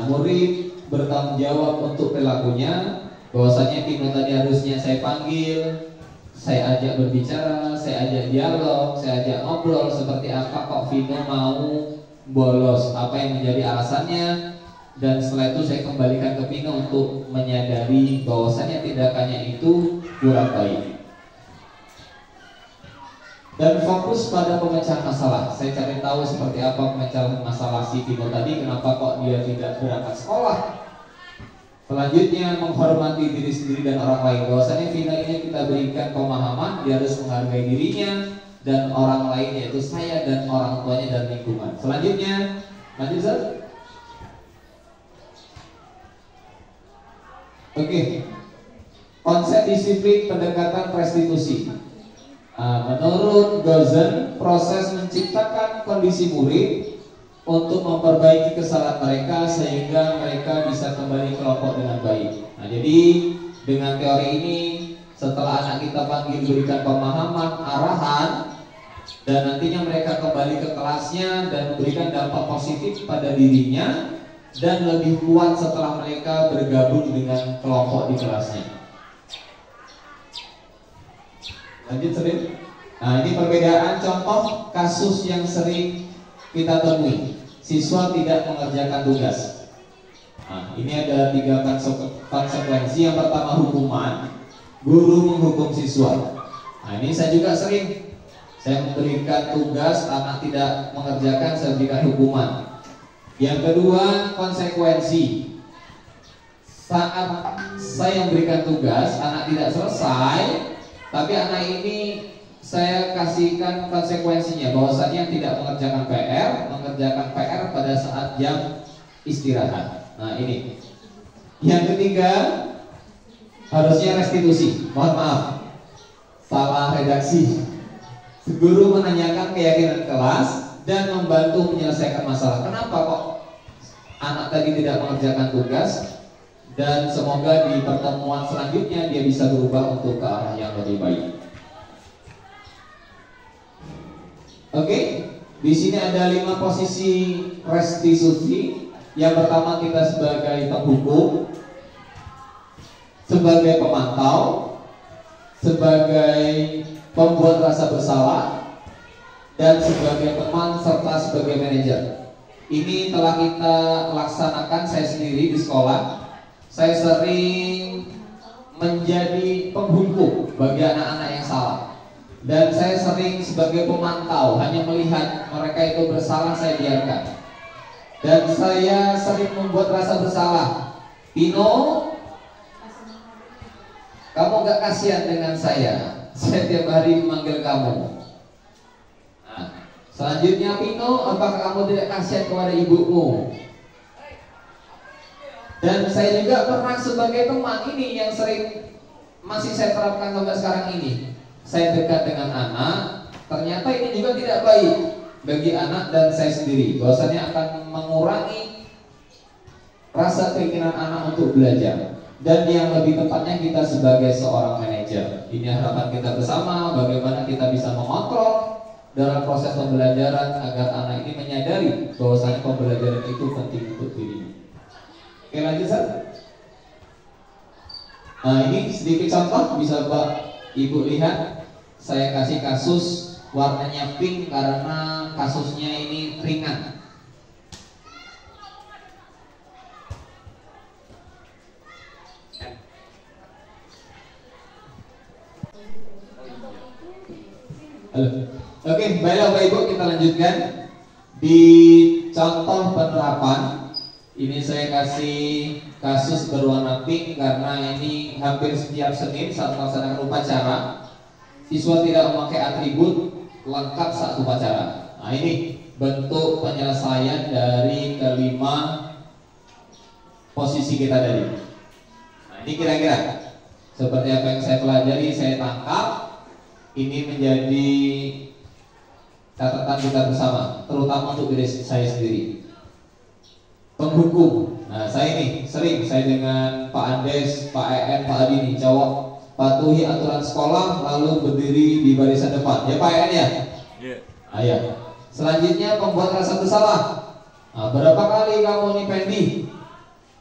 Murid bertanggung jawab untuk perilakunya. Bahwasanya Vino tadi harusnya saya panggil, saya ajak berbicara, saya ajak dialog, saya ajak ngobrol seperti apa kok Vino mau bolos, apa yang menjadi alasannya, dan setelah itu saya kembalikan ke Vino untuk menyadari bahwasanya tindakannya itu kurang baik. Dan fokus pada pemecahan masalah. Saya cari tahu seperti apa pemecahan masalah si Vino tadi, kenapa kok dia tidak berangkat sekolah. Selanjutnya menghormati diri sendiri dan orang lain. Bahwasanya Vino ini kita berikan pemahaman, dia harus menghargai dirinya dan orang lain, yaitu saya dan orang tuanya dan lingkungan. Selanjutnya, lanjut Zat. Oke. Konsep disiplin pendekatan restitusi. Menurut Gozen, proses menciptakan kondisi murid untuk memperbaiki kesalahan mereka sehingga mereka bisa kembali kelompok dengan baik. Nah, jadi dengan teori ini, setelah anak kita panggil berikan pemahaman, arahan, dan nantinya mereka kembali ke kelasnya dan memberikan dampak positif pada dirinya dan lebih kuat setelah mereka bergabung dengan kelompok di kelasnya. Lanjut, Sering. Nah, ini perbedaan contoh kasus yang sering kita temui. Siswa tidak mengerjakan tugas. Nah, ini ada 3 konsekuensi. Yang pertama hukuman, guru menghukum siswa. Nah, ini saya juga sering. Saya memberikan tugas, anak tidak mengerjakan, saya berikan hukuman. Yang kedua konsekuensi. Saat saya memberikan tugas, anak tidak selesai, tapi anak ini saya kasihkan konsekuensinya, bahwasanya tidak mengerjakan PR pada saat jam istirahat. Nah, ini. Yang ketiga, harusnya restitusi. Mohon maaf, salah redaksi. Guru menanyakan keyakinan kelas dan membantu menyelesaikan masalah. Kenapa kok anak tadi tidak mengerjakan tugas? Dan semoga di pertemuan selanjutnya dia bisa berubah untuk ke arah yang lebih baik. Oke, di sini ada 5 posisi restitusi. Yang pertama, kita sebagai penghukum, sebagai pemantau, sebagai pembuat rasa bersalah, dan sebagai teman serta sebagai manajer. Ini telah kita laksanakan saya sendiri di sekolah. Saya sering menjadi penghukum bagi anak-anak yang salah. Dan saya sering sebagai pemantau, hanya melihat mereka itu bersalah, saya biarkan. Dan saya sering membuat rasa bersalah. Pino, kamu gak kasihan dengan saya tiap hari memanggil kamu. Nah, selanjutnya Pino, apakah kamu tidak kasihan kepada ibumu? Dan saya juga pernah sebagai teman ini yang sering masih saya terapkan sampai sekarang ini. Saya dekat dengan anak, ternyata ini juga tidak baik bagi anak dan saya sendiri. Bahwasanya akan mengurangi rasa keinginan anak untuk belajar. Dan yang lebih tepatnya kita sebagai seorang manajer, ini harapan kita bersama, bagaimana kita bisa mengontrol dalam proses pembelajaran agar anak ini menyadari bahwasanya pembelajaran itu penting untuk dirinya. Oke, lanjut Sat. Nah, ini sedikit contoh, bisa Pak Ibu lihat. Saya kasih kasus warnanya pink karena kasusnya ini ringan. Halo. Oke, baiklah Bapak Ibu, kita lanjutkan. Di contoh penerapan ini saya kasih kasus berwarna pink karena ini hampir setiap Senin saat melaksanakan upacara siswa tidak memakai atribut lengkap saat upacara. Nah, ini bentuk penyelesaian dari kelima posisi kita tadi. Nah, ini kira-kira seperti apa yang saya pelajari, saya tangkap. Ini menjadi catatan kita bersama, terutama untuk diri saya sendiri. Penghukum. Nah, saya ini sering saya dengan Pak Andes, Pak EN, Pak Adi nih, cowok patuhi aturan sekolah lalu berdiri di barisan depan. Ya Pak EN ya? Iya. Yeah. Selanjutnya pembuat rasa bersalah. Nah, berapa kali kamu nih Pendi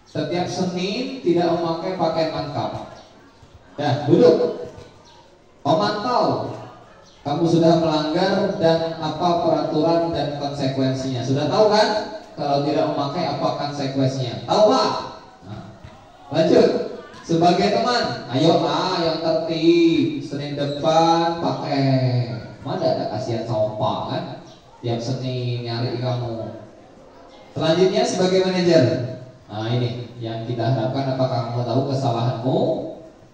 setiap Senin tidak memakai pakaian lengkap? Ya, duduk. Pemantau, kamu sudah melanggar dan apa peraturan dan konsekuensinya? Sudah tahu kan? Kalau tidak memakai apa konsekuensinya? Tahu Pak? Nah, lanjut. Sebagai teman, ayo yang tertib. Senin depan pakai. Mana ada kasihan sama Pak kan? Tiap Senin nyari kamu. Selanjutnya sebagai manajer. Nah ini yang kita harapkan, apakah kamu tahu kesalahanmu?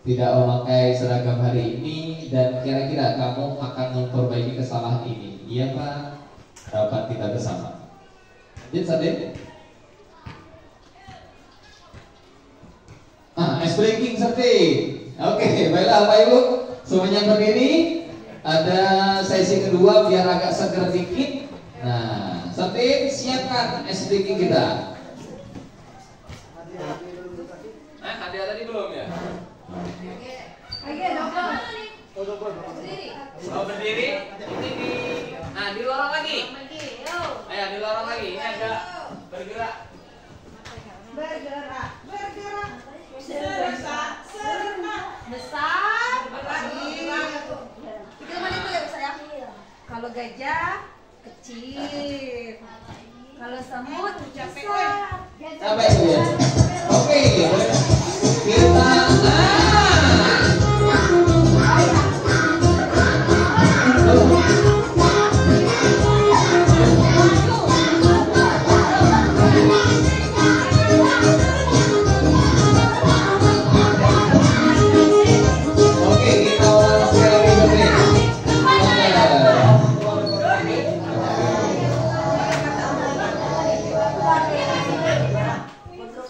Tidak memakai seragam hari ini dan kira-kira kamu akan memperbaiki kesalahan ini. Iya Pak, harapan kita bersama. Lanjut Sadin. Ice breaking Sadin. Oke, baiklah Bapak Ibu, semuanya berdiri. Ada sesi kedua biar agak seger dikit. Nah, Sadin siapkan ice breaking kita. Ada tadi belum ya? Oh berdiri, ini di lorong lagi. Ayo di lorong lagi, ini agak bergerak. Besar. Itu ya besar ya. Kalau gajah kecil, kalau semut besar. Sampai sini. Oke, kita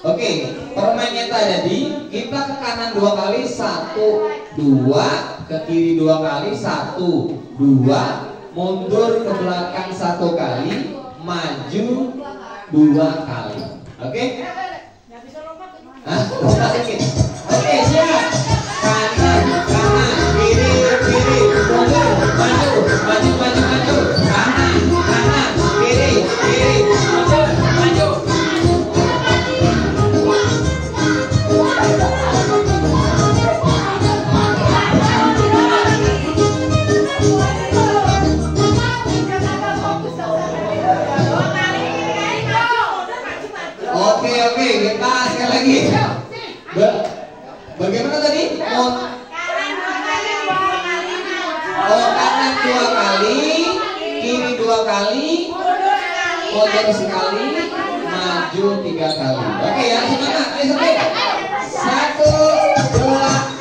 Oke, permainnya tadi kita ke kanan 2 kali, 1, 2, ke kiri 2 kali, 1, 2, mundur ke belakang 1 kali, maju 2 kali. Oke? Oke, siap. Kanan, kiri, mundur, maju, kanan, kiri, mundur, maju. Oke, kita sekali lagi. Bagaimana tadi? Kanan 2 kali, kiri 2 kali, mundur sekali, maju 3 kali. Oke ya, semangat. Ayo sampai 1, 2.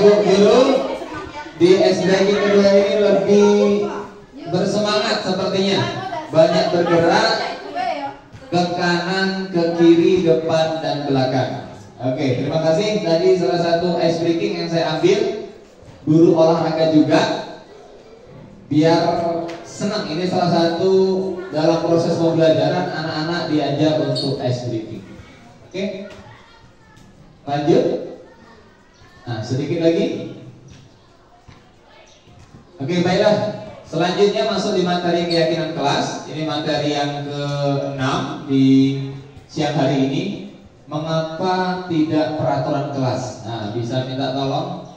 Ibu guru di SBK kedua ini lebih bersemangat sepertinya, banyak bergerak ke kanan, ke kiri, depan dan belakang. Oke, terima kasih. Tadi salah satu ice breaking yang saya ambil, guru olahraga juga, biar senang. Ini salah satu dalam proses pembelajaran anak-anak diajak untuk ice breaking. Oke, lanjut. Nah, sedikit lagi. Oke, baiklah. Selanjutnya masuk di materi keyakinan kelas. Ini materi yang ke-6 di siang hari ini. Mengapa tidak peraturan kelas? Nah, bisa minta tolong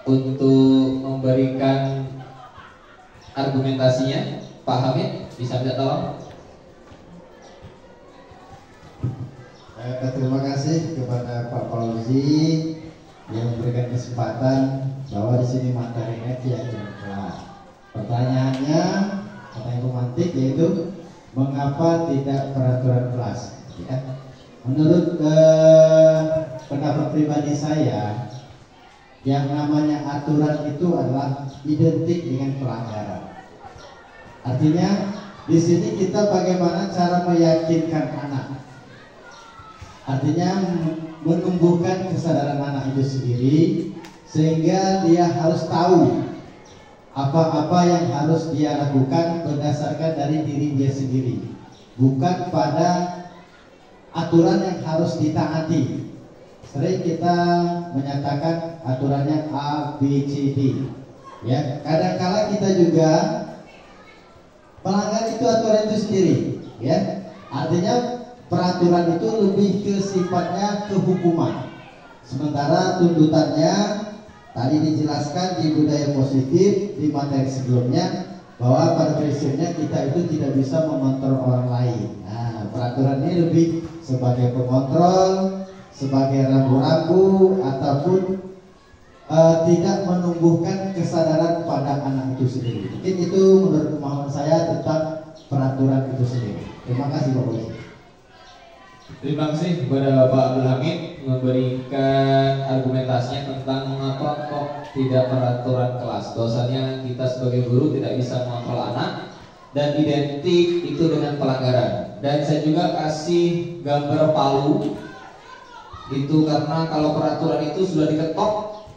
untuk memberikan argumentasinya. Pak Hamid, bisa minta tolong? Terima kasih kepada Pak Fauzi yang memberikan kesempatan bahwa di sini materinya keyakinan kelas. Pertanyaannya pertanyaan romantik, yaitu mengapa tidak peraturan kelas? Ya. Menurut pendapat pribadi saya, yang namanya aturan itu adalah identik dengan pelanggaran. Artinya di sini kita bagaimana cara meyakinkan anak. Artinya menumbuhkan kesadaran anak itu sendiri, sehingga dia harus tahu apa-apa yang harus dia lakukan berdasarkan dari diri dia sendiri, bukan pada aturan yang harus ditaati. Sering kita menyatakan aturannya A, B, C, D. Ya, kadang-kala kita juga melanggar itu aturan itu sendiri. Ya, artinya peraturan itu lebih ke sifatnya kehukuman. Sementara tuntutannya tadi dijelaskan di budaya positif di materi sebelumnya, bahwa pada prinsipnya kita itu tidak bisa mengontrol orang lain. Nah, peraturan ini lebih sebagai pengontrol, sebagai rambu-rambu, ataupun tidak menumbuhkan kesadaran pada anak itu sendiri. Mungkin itu menurut pemahaman saya tentang peraturan itu sendiri. Terima kasih Pak Boy. Terima kasih kepada Pak Abdul Hamid memberikan argumentasinya tentang mengapa kok tidak peraturan kelas. Bahwasanya kita sebagai guru tidak bisa mengontrol anak dan identik itu dengan pelanggaran. Dan saya juga kasih gambar palu itu karena kalau peraturan itu sudah diketok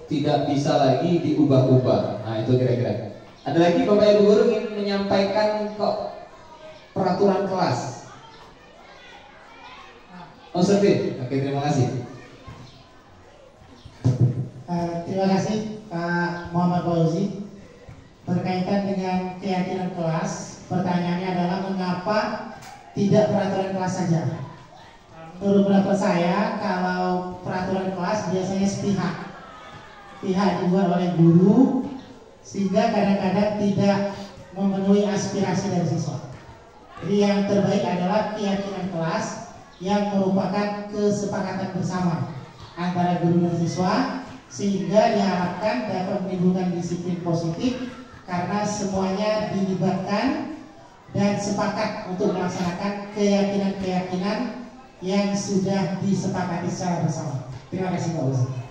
tidak bisa lagi diubah-ubah. Nah, itu kira-kira. Ada lagi Bapak Ibu guru ingin menyampaikan kok peraturan kelas? Oh, Serti. Oke, terima kasih. Terima kasih Pak Muhammad Fauzi. Berkaitan dengan keyakinan kelas, pertanyaannya adalah mengapa tidak peraturan kelas saja? Menurut pendapat saya, kalau peraturan kelas biasanya sepihak. Pihak dibuat oleh guru, sehingga kadang-kadang tidak memenuhi aspirasi dari siswa. Jadi yang terbaik adalah keyakinan kelas yang merupakan kesepakatan bersama antara guru dan siswa, sehingga diharapkan dapat menimbulkan disiplin positif karena semuanya dilibatkan dan sepakat untuk melaksanakan keyakinan-keyakinan yang sudah disepakati secara bersama. Terima kasih Pak Ustaz.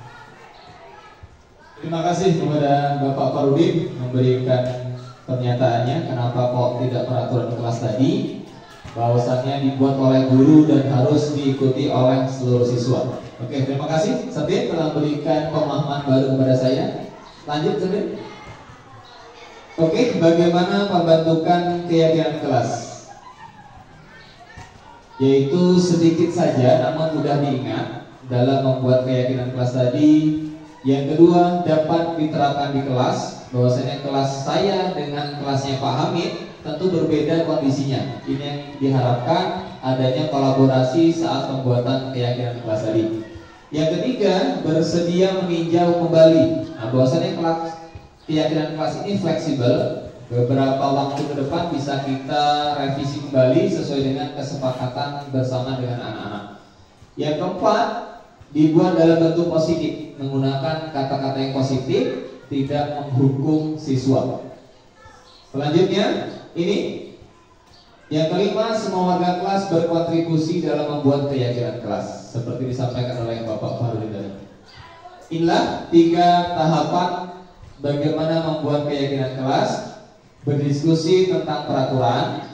Terima kasih kepada Bapak Farudin memberikan pernyataannya kenapa kok tidak peraturan kelas tadi, bahwasannya dibuat oleh guru dan harus diikuti oleh seluruh siswa. Oke, terima kasih Setin telah memberikan pemahaman baru kepada saya. Lanjut Setin. Oke, bagaimana pembentukan keyakinan kelas? Yaitu sedikit saja namun mudah diingat dalam membuat keyakinan kelas tadi. Yang kedua, dapat diterapkan di kelas, bahwasanya kelas saya dengan kelasnya Pak Hamid tentu berbeda kondisinya. Ini yang diharapkan adanya kolaborasi saat pembuatan keyakinan kelas tadi. Yang ketiga, bersedia meninjau kembali. Nah, bahwasanya keyakinan kelas ini fleksibel. Beberapa waktu ke depan bisa kita revisi kembali sesuai dengan kesepakatan bersama dengan anak-anak. Yang keempat, dibuat dalam bentuk positif, menggunakan kata-kata yang positif, tidak menghukum siswa. Selanjutnya, ini yang kelima, semua warga kelas berkontribusi dalam membuat keyakinan kelas, seperti disampaikan oleh Bapak Farudin tadi. inilah 3 tahapan bagaimana membuat keyakinan kelas. Berdiskusi tentang peraturan.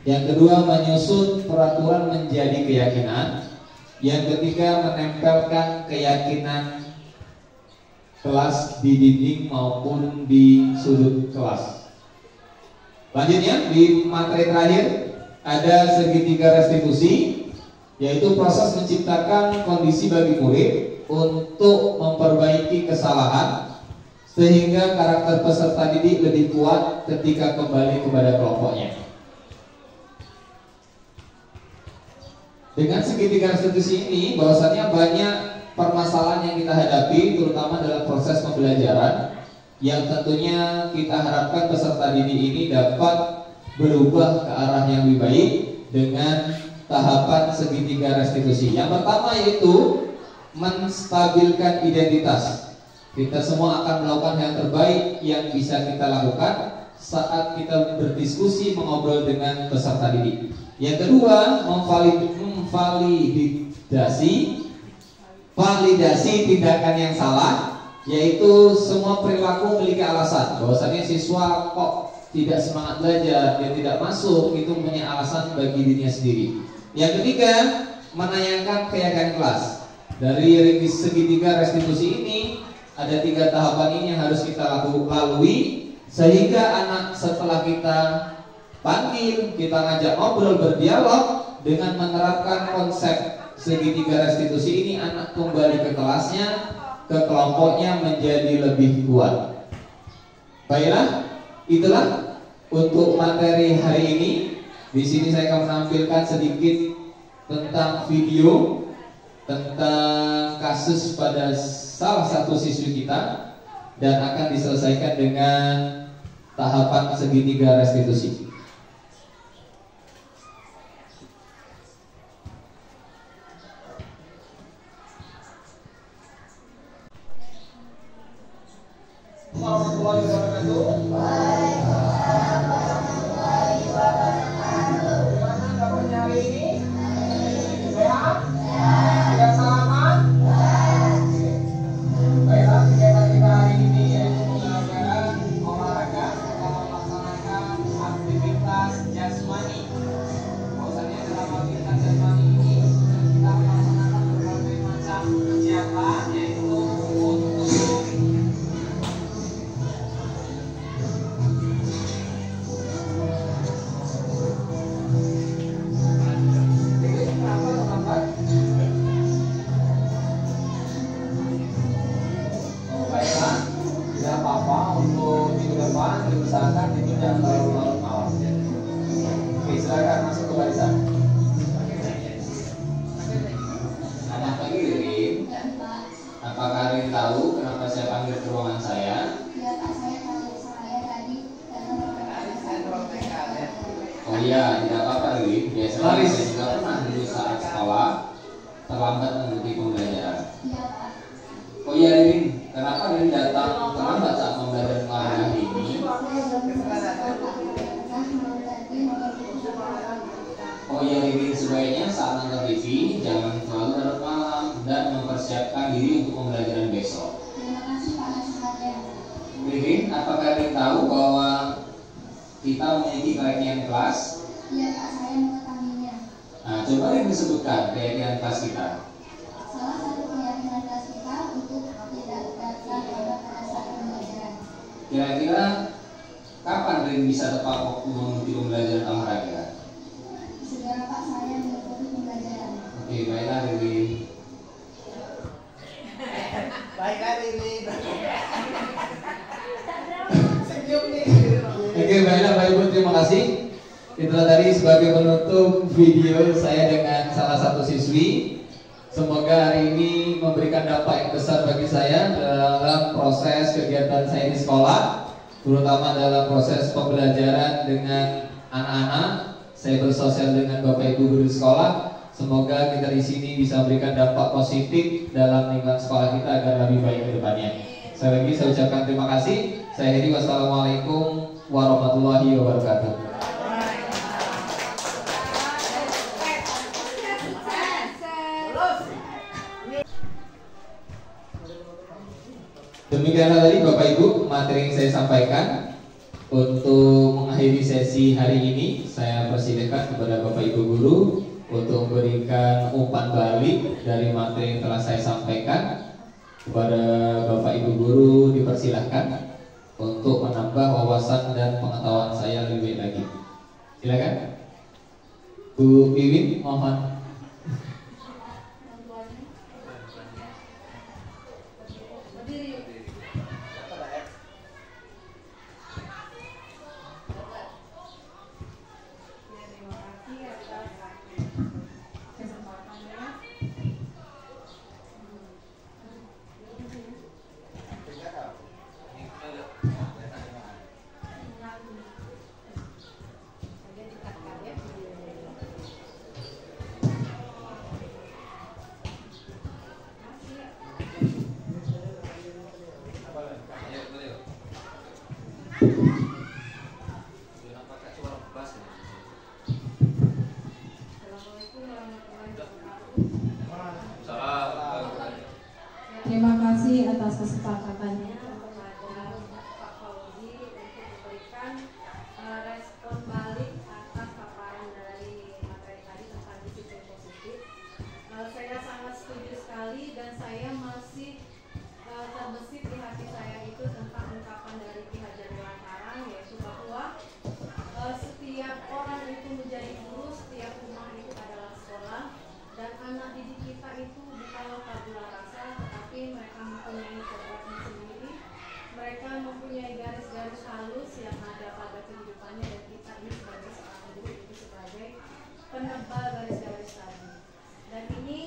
Yang kedua, menyusun peraturan menjadi keyakinan. Yang ketiga, menempelkan keyakinan kelas di dinding maupun di sudut kelas. Lanjutnya, di materi terakhir ada segitiga restitusi, yaitu proses menciptakan kondisi bagi murid untuk memperbaiki kesalahan sehingga karakter peserta didik lebih kuat ketika kembali kepada kelompoknya. Dengan segitiga restitusi ini, bahwasannya banyak permasalahan yang kita hadapi, terutama dalam proses pembelajaran, yang tentunya kita harapkan peserta didik ini dapat berubah ke arah yang lebih baik dengan tahapan segitiga restitusi. Yang pertama yaitu menstabilkan identitas. Kita semua akan melakukan yang terbaik yang bisa kita lakukan saat kita berdiskusi mengobrol dengan peserta didik. Yang kedua, validasi tindakan yang salah, yaitu semua perilaku memiliki alasan. Bahwasanya siswa kok tidak semangat belajar, dia tidak masuk, itu punya alasan bagi dirinya sendiri. Yang ketiga, menayangkan keyakinan kelas. Dari segitiga restitusi ini ada 3 tahapan ini yang harus kita lalui, sehingga anak setelah kita panggil, kita ngajak ngobrol, berdialog, dengan menerapkan konsep segitiga restitusi ini, anak kembali ke kelasnya, ke kelompoknya menjadi lebih kuat. Baiklah, itulah untuk materi hari ini. Di sini saya akan menampilkan sedikit tentang video tentang kasus pada salah satu siswi kita, dan akan diselesaikan dengan tahapan segitiga restitusi. Warahmatullahi wabarakatuh. Waalaikumsalam warahmatullahi wabarakatuh. Gimana dapatnya hari ini? Sehat? Tidak salaman? Baiklah, kegiatan kita hari ini yaitu pembelajaran olahraga dalam melaksanakan aktivitas jasmani. Bahwasanya dalam aktivitas jasmani ini kita melaksanakan berbagai macam kegiatan, yaitu untuk diusahakan itu jangan terlalu larut malam. Oke, silakan masuk ke barisan. Selamat pagi Ririn. Apakah Ririn tahu kenapa saya panggil ke ruangan saya? Ya Pak, saya tahu. Saya tadi Oh iya, tidak apa-apa Ririn. Biasanya saya juga pernah dulu saat sekolah terlambat mengikuti pembelajaran. Iya Pak. Oh iya Ririn, kenapa Ririn datang terlambat saat pembelajaran olahraga ini? Oh iya Ririn, sebaiknya saat nonton TV jangan terlalu larut malam dan mempersiapkan diri untuk pembelajaran besok. Terima kasih Pak nasihatnya. Ririn, apakah Ririn tahu bahwa kita memiliki keyakinan kelas? Iya Pak, saya mengetahuinya. Nah, coba Ririn sebutkan keyakinan kelas kita. Salah satu keyakinan kelas kita untuk tidak datang pada saat pembelajaran. Kira-kira kapan Ririn bisa tepat waktu mengikuti pembelajaran olahraga? Segera Pak, saya mengikuti pembelajaran. Oke, baiklah Ririn. baiklah Ririn. Oke, baiklah Bapak Ibu, terima kasih. Itulah tadi sebagai penutup video saya dengan salah satu siswi. Semoga hari ini memberikan dampak yang besar bagi saya dalam proses kegiatan saya di sekolah, terutama dalam proses pembelajaran dengan anak-anak. Saya bersosial dengan Bapak Ibu guru di sekolah. Semoga kita di sini bisa memberikan dampak positif dalam lingkungan sekolah kita agar lebih baik ke depannya. Sekali lagi saya ucapkan terima kasih. Saya Hedi, wassalamualaikum warahmatullahi wabarakatuh. Demikianlah tadi Bapak Ibu materi yang saya sampaikan. Untuk mengakhiri sesi hari ini, saya persilahkan kepada Bapak Ibu guru untuk memberikan umpan balik dari materi yang telah saya sampaikan. Kepada Bapak Ibu guru dipersilahkan untuk menambah wawasan dan pengetahuan saya lebih lagi. Silakan. Bu Wiwin, mohon. Terima kasih atas kesepakatannya kepada Pak Fauzi untuk memberikan respon balik atas paparan dari materi tadi tentang disiplin positif. Saya sangat setuju sekali dan saya masih terbesit di hati saya itu tentang ungkapan dari Ki Hajar Dewantara, yaitu bahwa setiap orang itu menjadi guru, setiap rumah itu adalah sekolah, dan anak didik kita itu bukanlah tabula rasa, tetapi mereka mempunyai kodratnya sendiri. Mereka mempunyai garis-garis halus yang ada pada kehidupannya, dan kita ini sebagai seorang guru itu sebagai penebal garis-garis tadi. Dan ini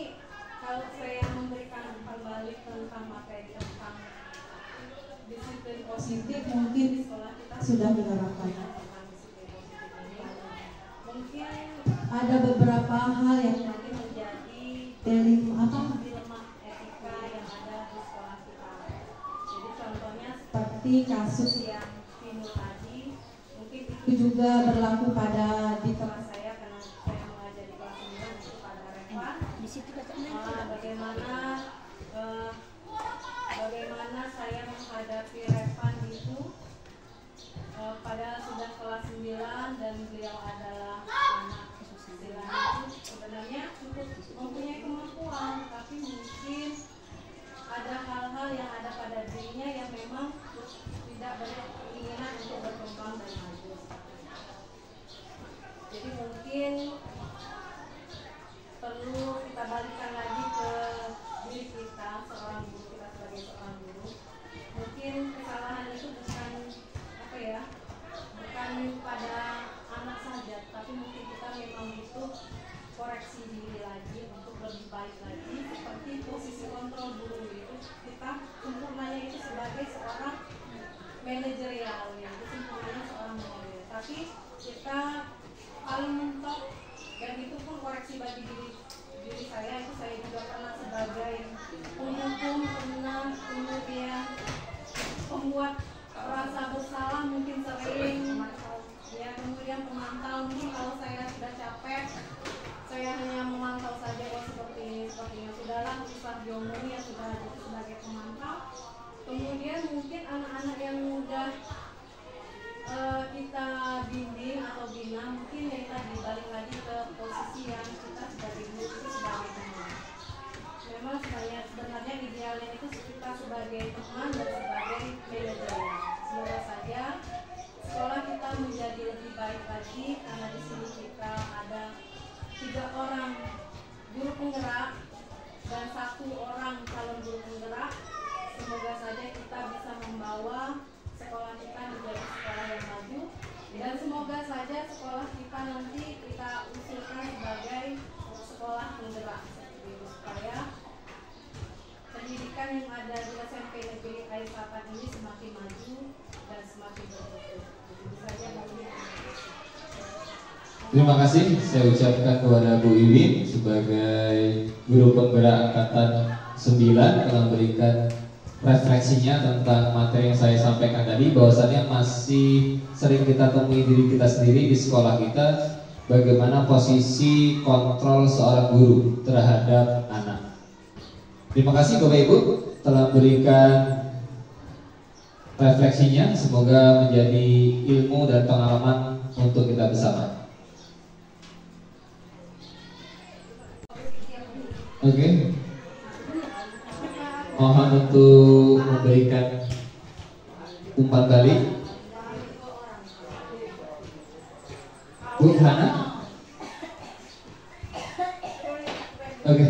kalau saya memberikan umpan balik tentang materi tentang disiplin positif, mungkin di sekolah kita sudah menerapkan tentang disiplin positif ini. Mungkin ada beberapa hal yang mungkin menjadi dilema etika yang ada di sekolah kita. Jadi contohnya seperti kasus yang Vino tadi, mungkin itu juga berlaku pada di kelas saya karena saya mengajar di kelas 9 itu pada Revan. Bagaimana saya menghadapi Revan itu pada sudah kelas 9 dan beliau adalah anak istilahnya itu sebenarnya cukup mempunyai kemampuan, tapi mungkin ada hal-hal yang ada pada dirinya yang memang tidak berkeinginan untuk berkembang dan maju. Jadi mungkin perlu kita balikkan lagi ke diri kita, seorang guru, kita sebagai seorang guru. Mungkin kesalahan itu bukan bukan pada anak saja, tapi mungkin kita memang butuh koreksi diri lagi untuk lebih baik lagi. Seperti posisi kontrol guru itu, kita sempurnanya itu sebagai seorang manajerial, itu sempurnanya seorang manajerial. Tapi kita paling mentok, dan itu pun koreksi bagi diri saya, itu saya juga pernah sebagai penghukum, pernah kemudian pembuat rasa bersalah, mungkin sering ya, kemudian pemantau. Mungkin kalau saya sudah capek, saya hanya memantau saja, oh seperti ini, sepertinya sudahlah usah diomongin, ya sudah sebagai pemantau. Kemudian mungkin anak-anak yang mudah kita bimbing atau bina, mungkin yang tadi balik lagi ke posisi yang kita sebagai guru itu sebagai teman. Memang sebenarnya idealnya itu kita sebagai teman dan sebagai manajer. Semoga saja sekolah kita menjadi lebih baik lagi, karena di sini kita ada 3 orang guru penggerak dan 1 orang calon guru penggerak. Semoga saja kita bisa membawa sekolah kita menjadi sekolah yang maju, dan semoga saja sekolah kita nanti kita usulkan sebagai sekolah penggerak seperti itu, supaya pendidikan yang ada di SMP Negeri Air Sapan ini semakin maju dan semakin berkembang. Itu saja mungkin. Terima kasih saya ucapkan kepada Bu Iwin sebagai guru penggerak angkatan 9 telah memberikan referensinya tentang materi yang saya sampaikan tadi, bahwasannya masih sering kita temui diri kita sendiri di sekolah kita, bagaimana posisi kontrol seorang guru terhadap anak. Terima kasih Bapak Ibu telah memberikan refleksinya, semoga menjadi ilmu dan pengalaman untuk kita bersama. Oke. Mohon untuk memberikan umpan balik. Bu Hana. Oke.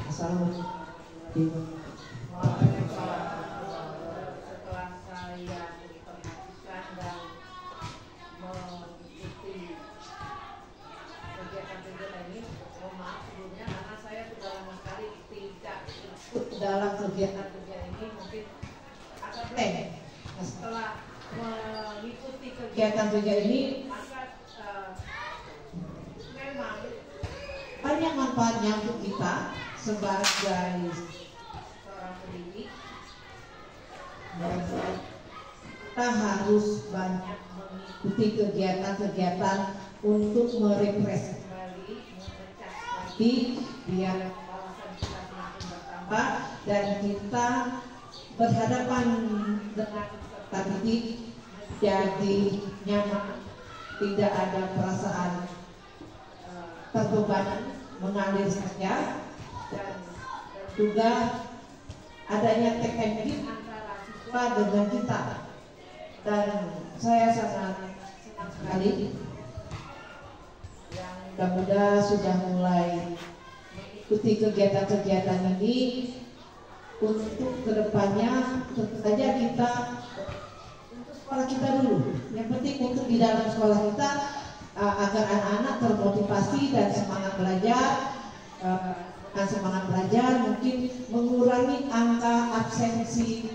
Assalamualaikum. Setelah saya diperhatikan dan mengikuti kegiatan-kegiatan ini, mohon maaf sebelumnya karena saya sudah lama sekali tidak ikut dalam kegiatan-kegiatan ini, mungkin agak blank. Nah, setelah mengikuti kegiatan-kegiatan ini, maka memang Banyak manfaatnya untuk kita sebagai seorang pendidik. Dan kita harus banyak mengikuti kegiatan-kegiatan untuk merefresh kembali, memecah lagi biar wawasan kita semakin bertambah dan kita berhadapan dengan peserta didik jadi nyaman, tidak ada perasaan terbebani, mengalir saja, dan juga adanya take and give antara siswa dengan kita. Dan saya sangat senang sekali yang mudah-mudahan sudah mulai mengikuti kegiatan-kegiatan ini. Untuk kedepannya tentu saja kita untuk sekolah kita dulu. Yang penting untuk di dalam sekolah kita agar anak-anak termotivasi dan semangat belajar, mungkin mengurangi angka absensi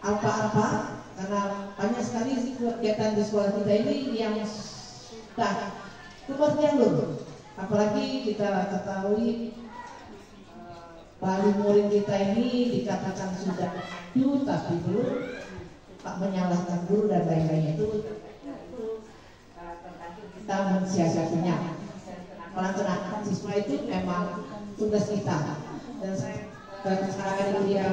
apa-apa, karena banyak sekali kegiatan di sekolah kita ini yang sudah keluar jalur. Apalagi kita ketahui baru murid kita ini dikatakan sudah maju tapi belum, tak menyalahkan guru dan lain-lain itu kita mensiasatinya. Kenakalan siswa itu memang tugas kita. Dan saya dia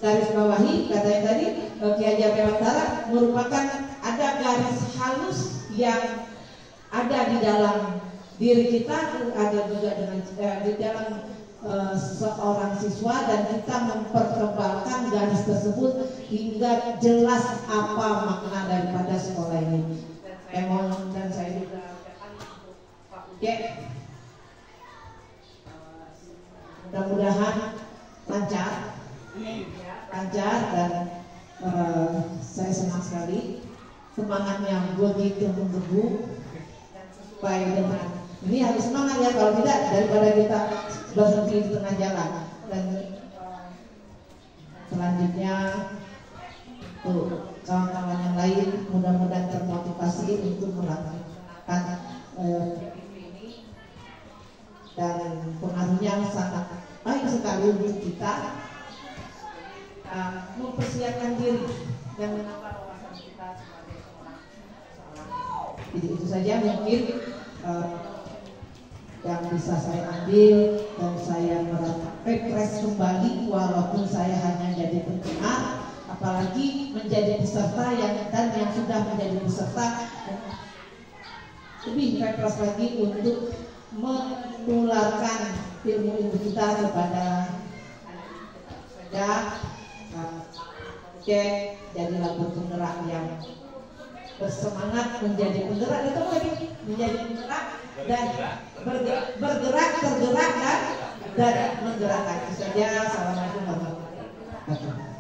garis bawahi katanya tadi Ki Haji Dewantara merupakan ada garis halus yang ada di dalam diri kita, ada juga dengan di dalam seorang siswa, dan kita mempertebalkan garis tersebut hingga jelas apa makna daripada sekolah ini. Dan saya juga Pak Ujek, mudah-mudahan lancar dan saya senang sekali semangatnya begitu menggebu dan sesuai dengan ini. Harus semangat ya, kalau tidak daripada kita berhenti di tengah jalan. Dan selanjutnya kawan-kawan yang lain mudah-mudahan termotivasi untuk melakukan ini, dan pengaruhnya sangat baik sekali untuk kita mempersiapkan diri dan menambah wawasan kita sebagai seorang. Jadi itu saja mungkin yang bisa saya ambil, dan saya merasa refresh kembali walaupun saya hanya jadi pendengar, apalagi menjadi peserta yang sudah menjadi peserta lebih refresh lagi untuk menularkan ilmu-ilmu kita kepada jadilah penggerak yang bersemangat menjadi penggerak, atau lagi menjadi penggerak dan bergerak, tergerak dan menggerakkan. Itu saja. Assalamualaikum warahmatullahi wabarakatuh.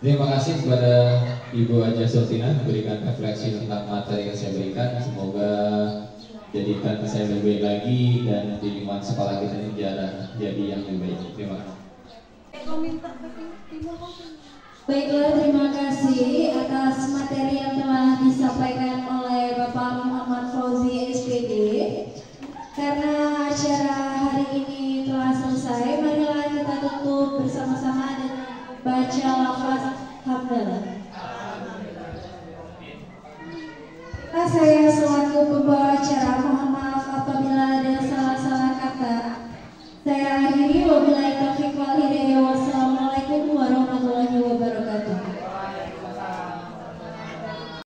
Terima kasih kepada Ibu Haja Sultina memberikan refleksi tentang materi yang saya berikan. Semoga jadikan saya lebih baik lagi dan di lingkungan sekolah kita ini jadi yang lebih baik. Terima kasih. Baiklah, terima kasih atas materi yang telah disampaikan oleh Bapak Muhammad Fauzi SPD. Karena acara hari ini telah selesai, marilah kita tutup bersama-sama dengan baca lafaz hamdalah. Saya kembali